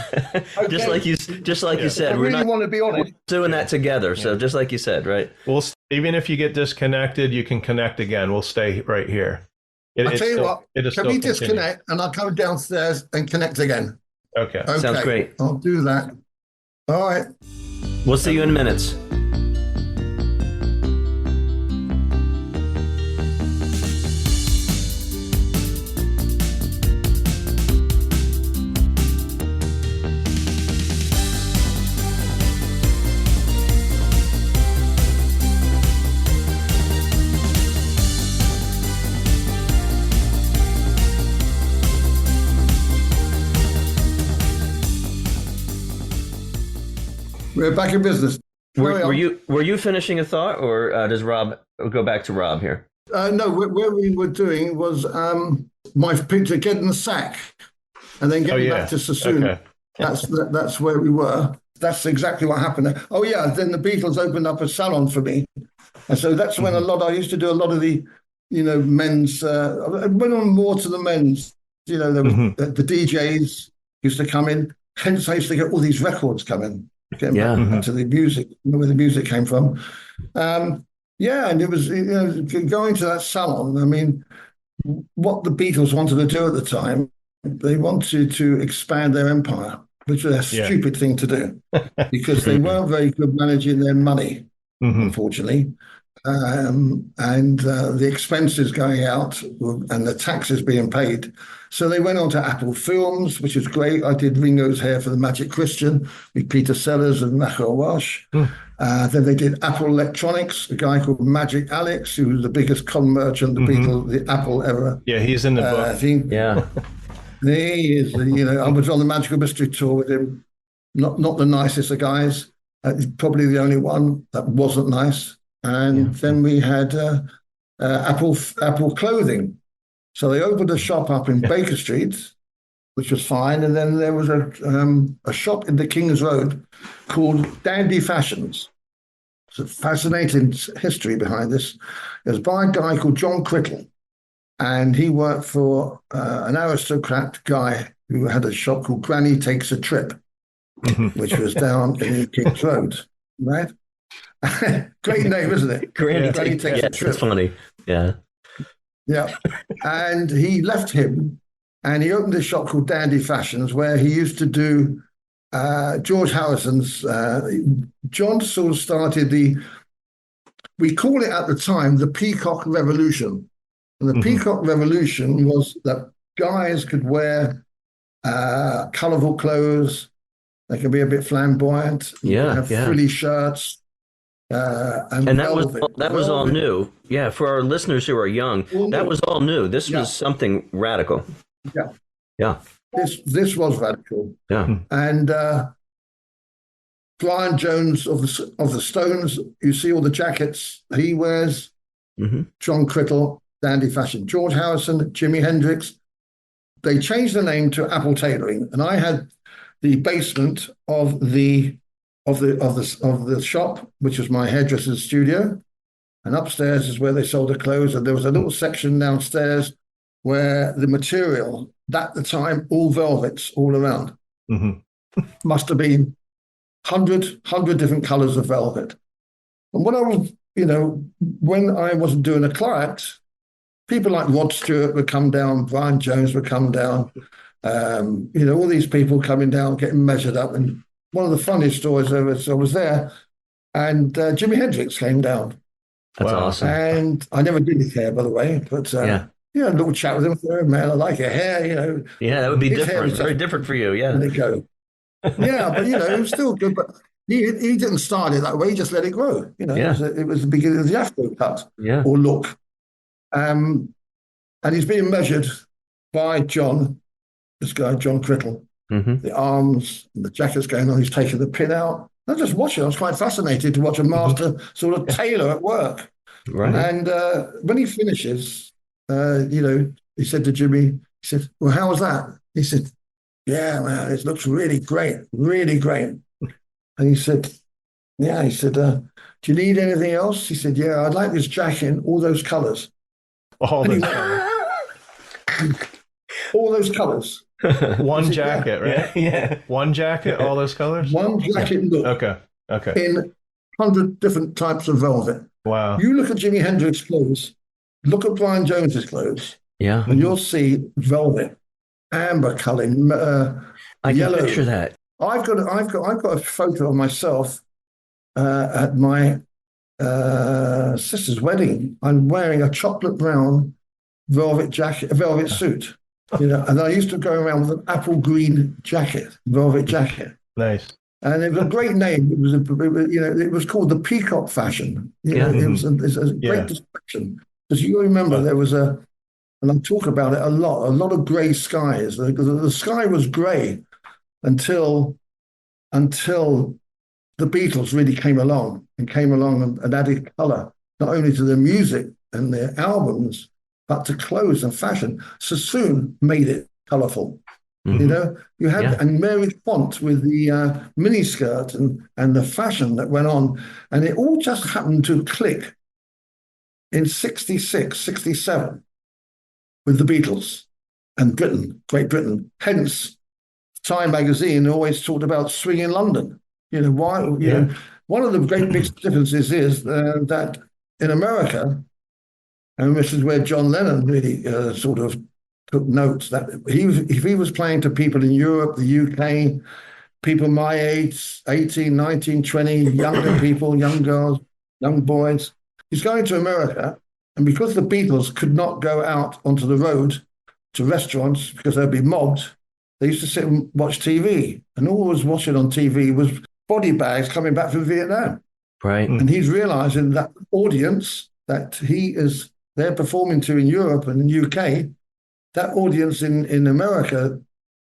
Just like you said, we really want to be on it. Doing that together. So just like you said, right? Even if you get disconnected, you can connect again. We'll stay right here. I'll tell you what. Can we disconnect and I'll come downstairs and connect again? Okay. Sounds great. I'll do that. All right. We'll see you in minutes. We're back in business. Carry on. Were you finishing a thought, or does Rob go back to Rob here? No, where we were doing was my picture getting the sack and then getting back to Sassoon. Okay. That's where we were. That's exactly what happened. Oh yeah, then the Beatles opened up a salon for me, and so that's when I used to do a lot of the, men's. I went on more to the men's. There was the DJs used to come in. Hence, I used to get all these records coming. Getting back to the music, where the music came from. Yeah, and it was going to that salon. I mean, what the Beatles wanted to do at the time, they wanted to expand their empire, which was a stupid thing to do because they weren't very good managing their money, unfortunately. And the expenses going out and the taxes being paid. So they went on to Apple Films, which is great. I did Ringo's hair for the Magic Christian with Peter Sellers and Michael Wash. Then they did Apple Electronics, a guy called Magic Alex, who was the biggest con merchant the Apple ever. Yeah, he's in the book. He is. I was on the Magical Mystery Tour with him. Not the nicest of guys. He's probably the only one that wasn't nice. And then we had Apple Clothing. So they opened a shop up in Baker Street, which was fine. And then there was a shop in the King's Road called Dandy Fashions. It's a fascinating history behind this. It was by a guy called John Crittall. And he worked for an aristocrat guy who had a shop called Granny Takes a Trip, which was down in the King's Road, right? Great name, isn't it? Granny Takes a Trip. That's funny. Yeah. Yeah. And he left him and he opened a shop called Dandy Fashions where he used to do George Harrison's. John sort of started we call it at the time the Peacock Revolution. And the Peacock Revolution was that guys could wear colorful clothes. They could be a bit flamboyant. Have frilly shirts. And that was all new. Yeah, for our listeners who are young, that was all new. This was something radical. Yeah. This was radical. Yeah. And Brian Jones of the Stones, you see all the jackets he wears. John Crittall, Dandy Fashion. George Harrison, Jimi Hendrix. They changed the name to Apple Tailoring, and I had the basement of the shop, which was my hairdresser's studio, and upstairs is where they sold the clothes. And there was a little section downstairs where the material, at the time, all velvets all around. Must have been 100 different colors of velvet. And when I was, when I wasn't doing a client, people like Rod Stewart would come down, Brian Jones would come down, all these people coming down, getting measured up. And one of the funniest stories ever, so I was there, and Jimi Hendrix came down. That's awesome. And I never did his hair, by the way, but a little chat with him. Oh, man, I like your hair, Yeah, that would be different. Very different for you, yeah. Let it go. Yeah, but, it was still good. But he didn't start it that way. He just let it grow. It was the beginning of the Afro cut or look. And he's being measured by this guy, John Crittall. The arms, and the jacket's going on. He's taking the pin out. I just watched it. I was quite fascinated to watch a master sort of tailor at work. Right. And when he finishes, he said to Jimmy, he said, "Well, how was that?" He said, "Yeah, man, it looks really great, really great." And he said, "Do you need anything else?" He said, "Yeah, I'd like this jacket in all those colors." All those colors. One jacket, right? Yeah. One jacket, all those colors? One jacket look. Okay. In 100 different types of velvet. Wow. You look at Jimi Hendrix's clothes, look at Brian Jones's clothes, and you'll see velvet, amber color, I yellow. can picture that. I've got a photo of myself at my sister's wedding. I'm wearing a chocolate brown velvet jacket, a velvet suit. And I used to go around with an apple green jacket, velvet jacket. Nice. And it was a great name. It was called the Peacock Fashion. It was a great description. Because you remember there was and I talk about it a lot of grey skies. The sky was grey until the Beatles really came along and added colour, not only to their music and their albums, but to clothes and fashion. Sassoon made it colourful. You know, you had and Mary Font with the miniskirt and the fashion that went on, and it all just happened to click in 66, 67 with the Beatles and Britain, Great Britain. Hence, Time magazine always talked about swing in London. You know, why? You know, one of the great big differences is that in America, and this is where John Lennon really sort of took notes, that if he was playing to people in Europe, the UK, people my age, 18, 19, 20, younger people, young girls, young boys, he's going to America, and because the Beatles could not go out onto the road to restaurants because they'd be mobbed, they used to sit and watch TV, and all was watching on TV was body bags coming back from Vietnam. Right. And he's realizing that audience that they're performing to in Europe and the UK, that audience in America,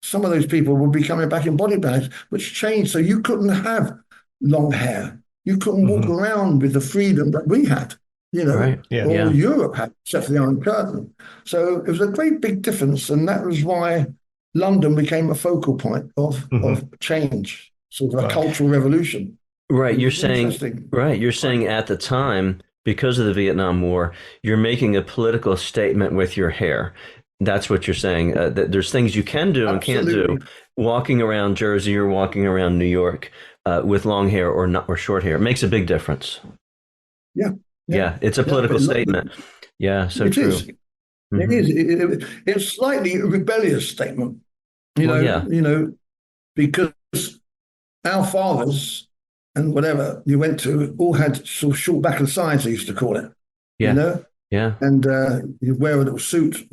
some of those people would be coming back in body bags, which changed. So you couldn't have long hair. You couldn't walk around with the freedom that we had, you know, or Europe had, except for the Iron Curtain. So it was a great big difference. And that was why London became a focal point of change, sort of a cultural revolution. Right. You're saying at the time, because of the Vietnam War, you're making a political statement with your hair. That's what you're saying. That there's things you can do and can't do. Walking around Jersey or walking around New York with long hair or short hair, it makes a big difference. Yeah. It's a political statement. Yeah, so it true. Is. It is. It's slightly a rebellious statement, you know, because our fathers and whatever you went to all had sort of short back and sides, they used to call it. You know? Yeah. And you wear a little suit,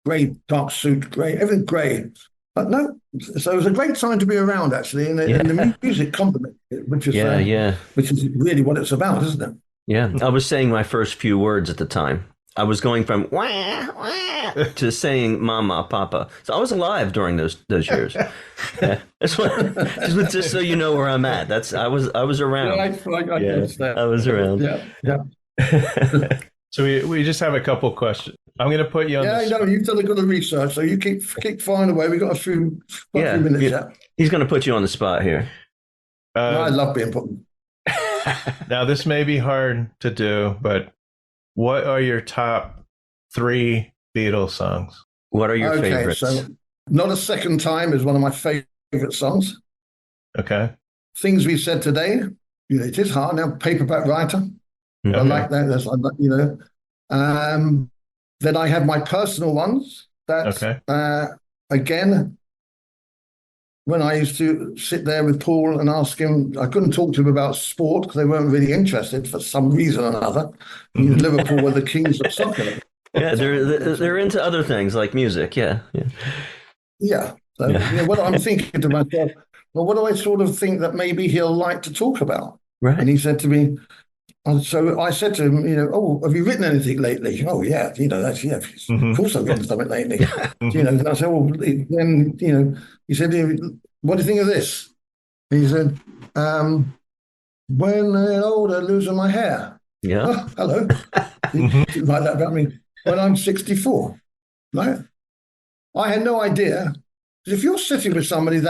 grey, dark suit, grey, everything grey. But no, so it was a great time to be around, actually, and the music complemented it, which is really what it's about, isn't it? Yeah, I was saying my first few words at the time. I was going from wah, wah, to saying mama, papa. So I was alive during those years. Just so you know where I'm at. I was around. I was around. Yeah. So we just have a couple questions. I'm going to put you on. Yeah, I know you've done a good research, so you keep firing away. We've got a few minutes yet. He's going to put you on the spot here. I love being put. Now, this may be hard to do, but what are your top 3 Beatles songs? What are your favorites? So Not a Second Time is one of my favorite songs. Okay. Things We Said Today, you know, it is hard now. Paperback Writer. I like that. That's, you know. Then I have my personal ones. Again, when I used to sit there with Paul and ask him, I couldn't talk to him about sport because they weren't really interested for some reason or another. Liverpool were the kings of soccer. Yeah, they're into other things like music. Yeah. So you know, what I'm thinking to myself, well, what do I sort of think that maybe he'll like to talk about? Right. And he said to me, so I said to him, you know, oh, have you written anything lately? Oh, yeah, you know, that's, of course I've written something lately. You know, and I said, well, then, you know, he said, what do you think of this? And he said, when I get older, losing my hair. Yeah. Oh, hello. Didn't like that about me. When I'm 64, right? I had no idea. If you're sitting with somebody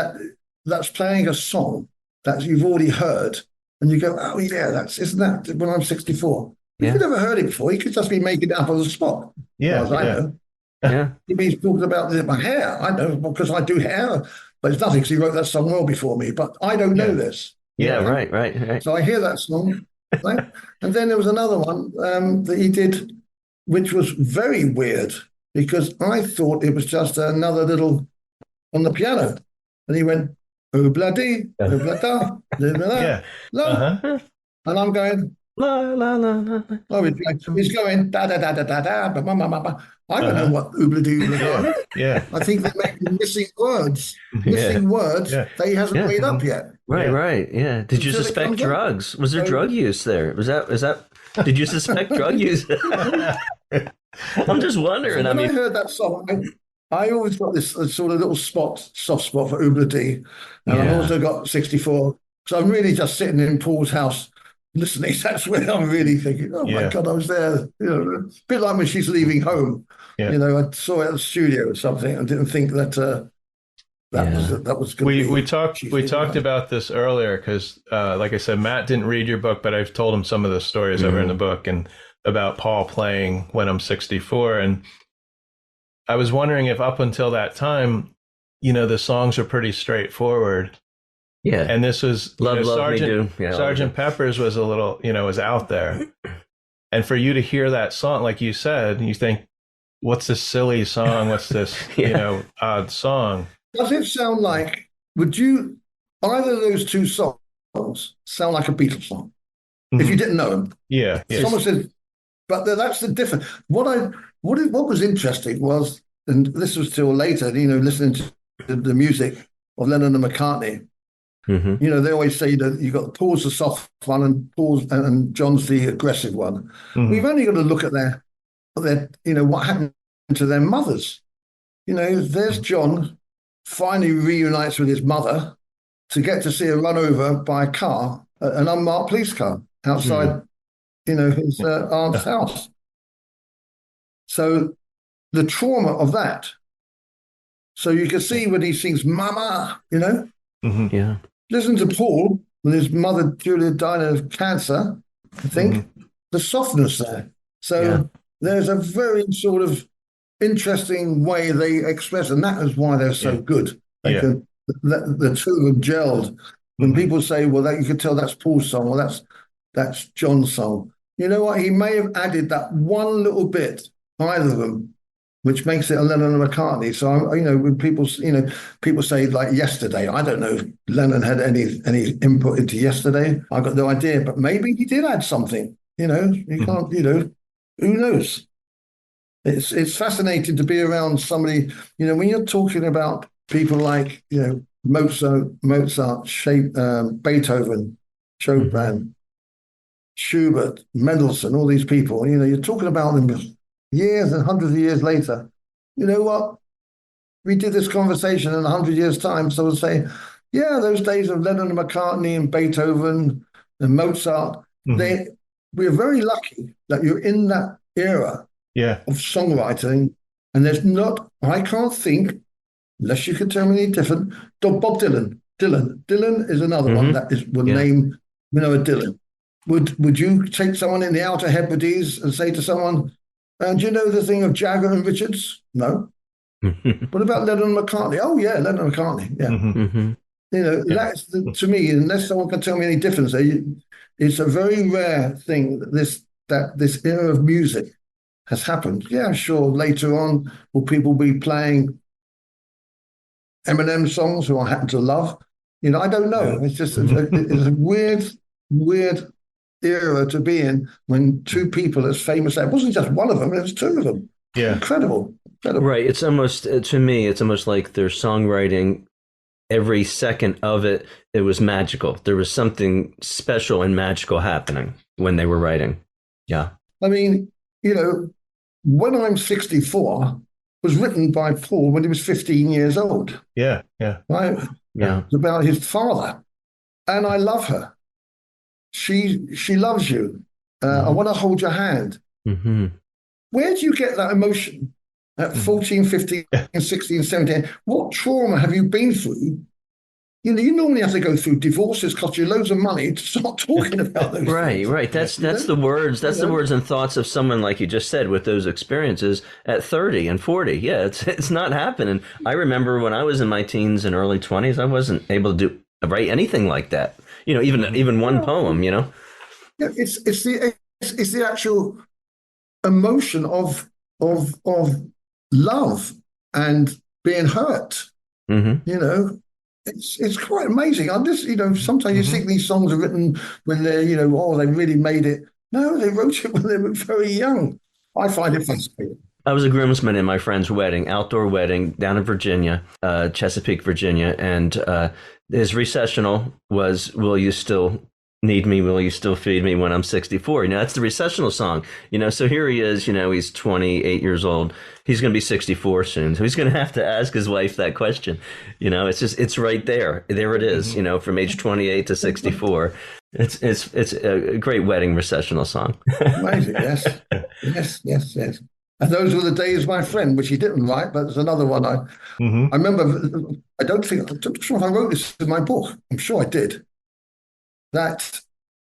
that's playing a song that you've already heard, and you go, oh, yeah, isn't that when I'm 64? Yeah. You've never heard it before. He could just be making it up on the spot. Yeah. As I know. Yeah. He's talking about my hair. I know because I do hair, but it's nothing because he wrote that song well before me. But I don't know this. Yeah, right. So I hear that song. Right? And then there was another one that he did, which was very weird because I thought it was just another little on the piano. And he went, oh, bloody, oh, blada, Yeah. And I'm going, la, la, la, la. Oh, he's going, da, da, da, da, da, da, ba, ba, ba, ba, ba. I don't know what oobla-doo are. Yeah. I think they may be missing words that he hasn't made up yet. Right. Yeah. Did you suspect drugs? Was there drug use there? Was that? Did you suspect drug use? I'm just wondering. So when I heard that song, I always got this sort of little soft spot for oobla-dee. And I've also got 64. So I'm really just sitting in Paul's house listening. That's where I'm really thinking, oh my Yeah. God, I was there. A bit like when she's leaving home. Yeah. I saw it at the studio or something. I didn't think that that was going to be. We talked about this earlier because, like I said, Matt didn't read your book, but I've told him some of the stories over in the book and about Paul playing When I'm 64. And I was wondering if up until that time, the songs are pretty straightforward. Yeah. And this was Love Sergeant, Me Do. Yeah, Sergeant Pepper's was a little, was out there. And for you to hear that song, like you said, you think, what's this silly song? What's this, odd song? Does it sound like, either of those two songs sound like a Beatles song? Mm-hmm. If you didn't know them. Yeah. Someone said, but that's the difference. What was interesting was, and this was till later, listening to the music of Lennon and McCartney. Mm-hmm. They always say that you got Paul's the soft one and John's the aggressive one. Mm-hmm. We've only got to look at their what happened to their mothers. There's John finally reunites with his mother to get to see her run over by a car, an unmarked police car outside, his aunt's house. So the trauma of that. So you can see when he sings "Mama," Mm-hmm. Yeah. Listen to Paul when his mother Julia died of cancer. I think the softness there. So there's a very sort of interesting way they express, and that is why they're so good. The two of them gelled. When people say, "Well, you could tell that's Paul's song," well, that's John's song. You know what? He may have added that one little bit, either of them, which makes it a Lennon and McCartney. So when people say like Yesterday, I don't know if Lennon had any input into Yesterday. I got no idea, but maybe he did add something. You can't. Who knows? It's fascinating to be around somebody. When you're talking about people like Mozart, Beethoven, Chopin, Schubert, Mendelssohn, all these people. You're talking about them years and hundreds of years later. You know what? We did this conversation in 100 years' time. So we'll say, yeah, those days of Lennon and McCartney and Beethoven and Mozart, we're very lucky that you're in that era of songwriting. And I can't think, unless you can tell me any different, Bob Dylan. Dylan is another one that will name, a Dylan. Would you take someone in the Outer Hebrides and say to someone, and do you know the thing of Jagger and Richards? No. What about Lennon and McCartney? Oh, yeah, Lennon and McCartney. Yeah. That's to me, unless someone can tell me any difference, it's a very rare thing that this era of music has happened. Yeah, sure. Later on, will people be playing Eminem songs who I happen to love? I don't know. It's just it's a weird era to be in when two people as famous. It wasn't just one of them; it was two of them. Yeah, incredible. Right. It's almost to me. It's almost like their songwriting. Every second of it was magical. There was something special and magical happening when they were writing. Yeah. I mean, When I'm 64 was written by Paul when he was 15 years old. Yeah. Right. Yeah. It's about his father, and I love her. She loves you. I want to hold your hand. Mm-hmm. Where do you get that emotion at 14, 15, 16, 17? What trauma have you been through? You normally have to go through divorces, cost you loads of money to start talking about those things. Right. That's the words. That's the words and thoughts of someone, like you just said, with those experiences at 30 and 40. Yeah, it's not happening. I remember when I was in my teens and early 20s, I wasn't able to write anything like that. Even one poem. Yeah, it's the actual emotion of love and being hurt. Mm-hmm. It's quite amazing. I'm just, sometimes you think these songs are written when they're, they really made it. No, they wrote it when they were very young. I find it fascinating. I was a groomsman in my friend's wedding, outdoor wedding down in Virginia, Chesapeake, Virginia. And his recessional was, "Will you still Need Me, Will You Still Feed Me When I'm 64? You know, that's the recessional song. You know, so here he is, you know, he's 28 years old. He's going to be 64 soon. So he's going to have to ask his wife that question. You know, it's right there. There it is, you know, from age 28 to 64. It's a great wedding recessional song. Amazing, yes. Yes. And those were the days, my friend, which he didn't write, but there's another one. I remember, I'm not sure if I wrote this in my book. I'm sure I did. That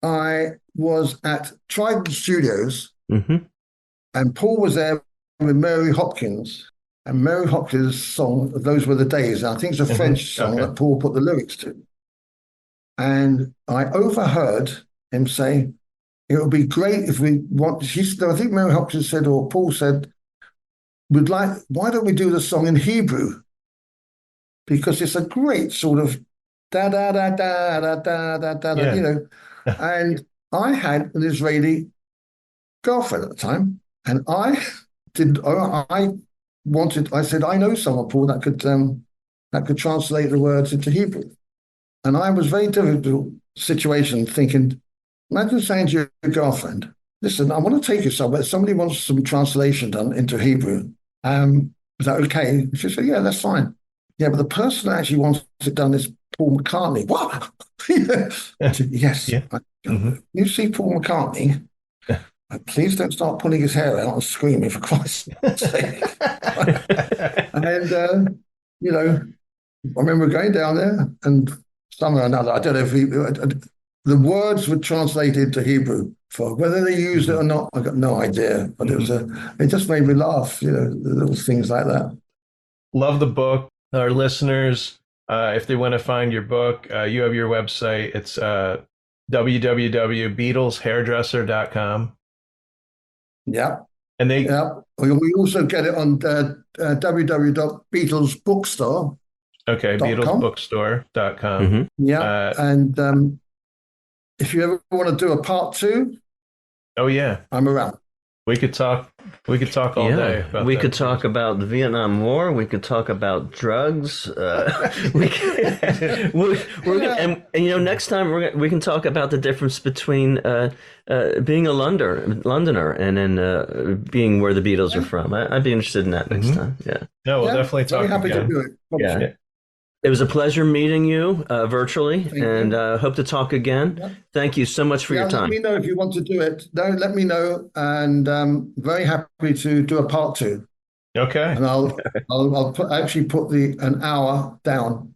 I was at Trident Studios, and Paul was there with Mary Hopkins, and Mary Hopkins' song, Those Were the Days. And I think it's a French song that Paul put the lyrics to. And I overheard him say, it would be great if we want, I think Mary Hopkins said, or Paul said, why don't we do the song in Hebrew? Because it's a great sort of da da da da da da da da, you know. And I had an Israeli girlfriend at the time, and I said, I know someone, Paul, that could translate the words into Hebrew. And I was very difficult situation thinking, imagine saying to your girlfriend, listen, I want to take you somewhere. Somebody wants some translation done into Hebrew. Is that okay? She said, yeah, that's fine. Yeah, but the person that actually wants it done is Paul McCartney. What? I said, yes. Yeah. You see Paul McCartney, please don't start pulling his hair out and screaming, for Christ's sake. And, you know, I remember going down there and somehow or another, I don't know if the words were translated to Hebrew. For whether they used it or not, I got no idea. But it just made me laugh, you know, little things like that. Love the book. Our listeners, if they want to find your book, you have your website. It's www.beatleshairdresser.com. Yeah. And we also get it on www.beatlesbookstore. Okay, beatlesbookstore.com. Yeah. And if you ever want to do a part 2, I'm around. We could talk all day about we could talk about the Vietnam War. We could talk about drugs. And you know, next time we can talk about the difference between being a Londoner and then being where the Beatles are from. I'd be interested in that next time. Yeah. No, we'll definitely talk happy again. to do it. Yeah. It was a pleasure meeting you virtually, and hope to talk again. Yeah. Thank you so much for your time. Let me know if you want to do it. Let me know, and very happy to do a part 2. Okay. And I'll put an hour down.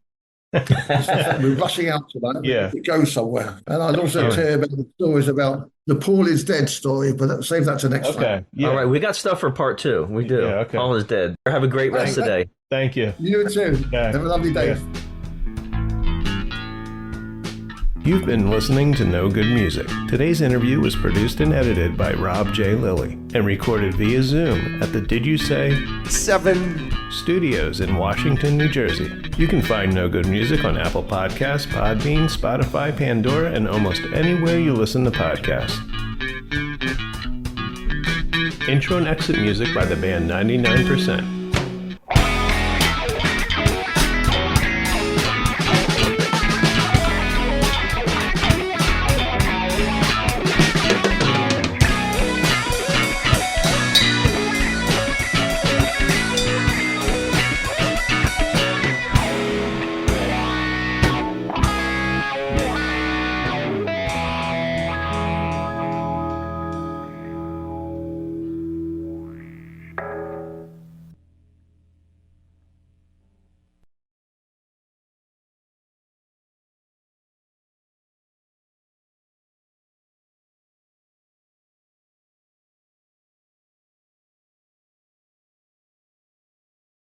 We're rushing out to that. Yeah. It goes somewhere. And I'll also tell you about the stories about the Paul is dead story, but save that to next time. Yeah. All right, we got stuff for part 2. We do. Yeah, Paul is dead. Have a great rest of the day. Thank you. You too. Yeah. Have a lovely day. Yeah. You've been listening to No Good Music. Today's interview was produced and edited by Rob J. Lilly and recorded via Zoom at the Did You Say 7 Studios in Washington, New Jersey. You can find No Good Music on Apple Podcasts, Podbean, Spotify, Pandora, and almost anywhere you listen to podcasts. Intro and exit music by the band 99%.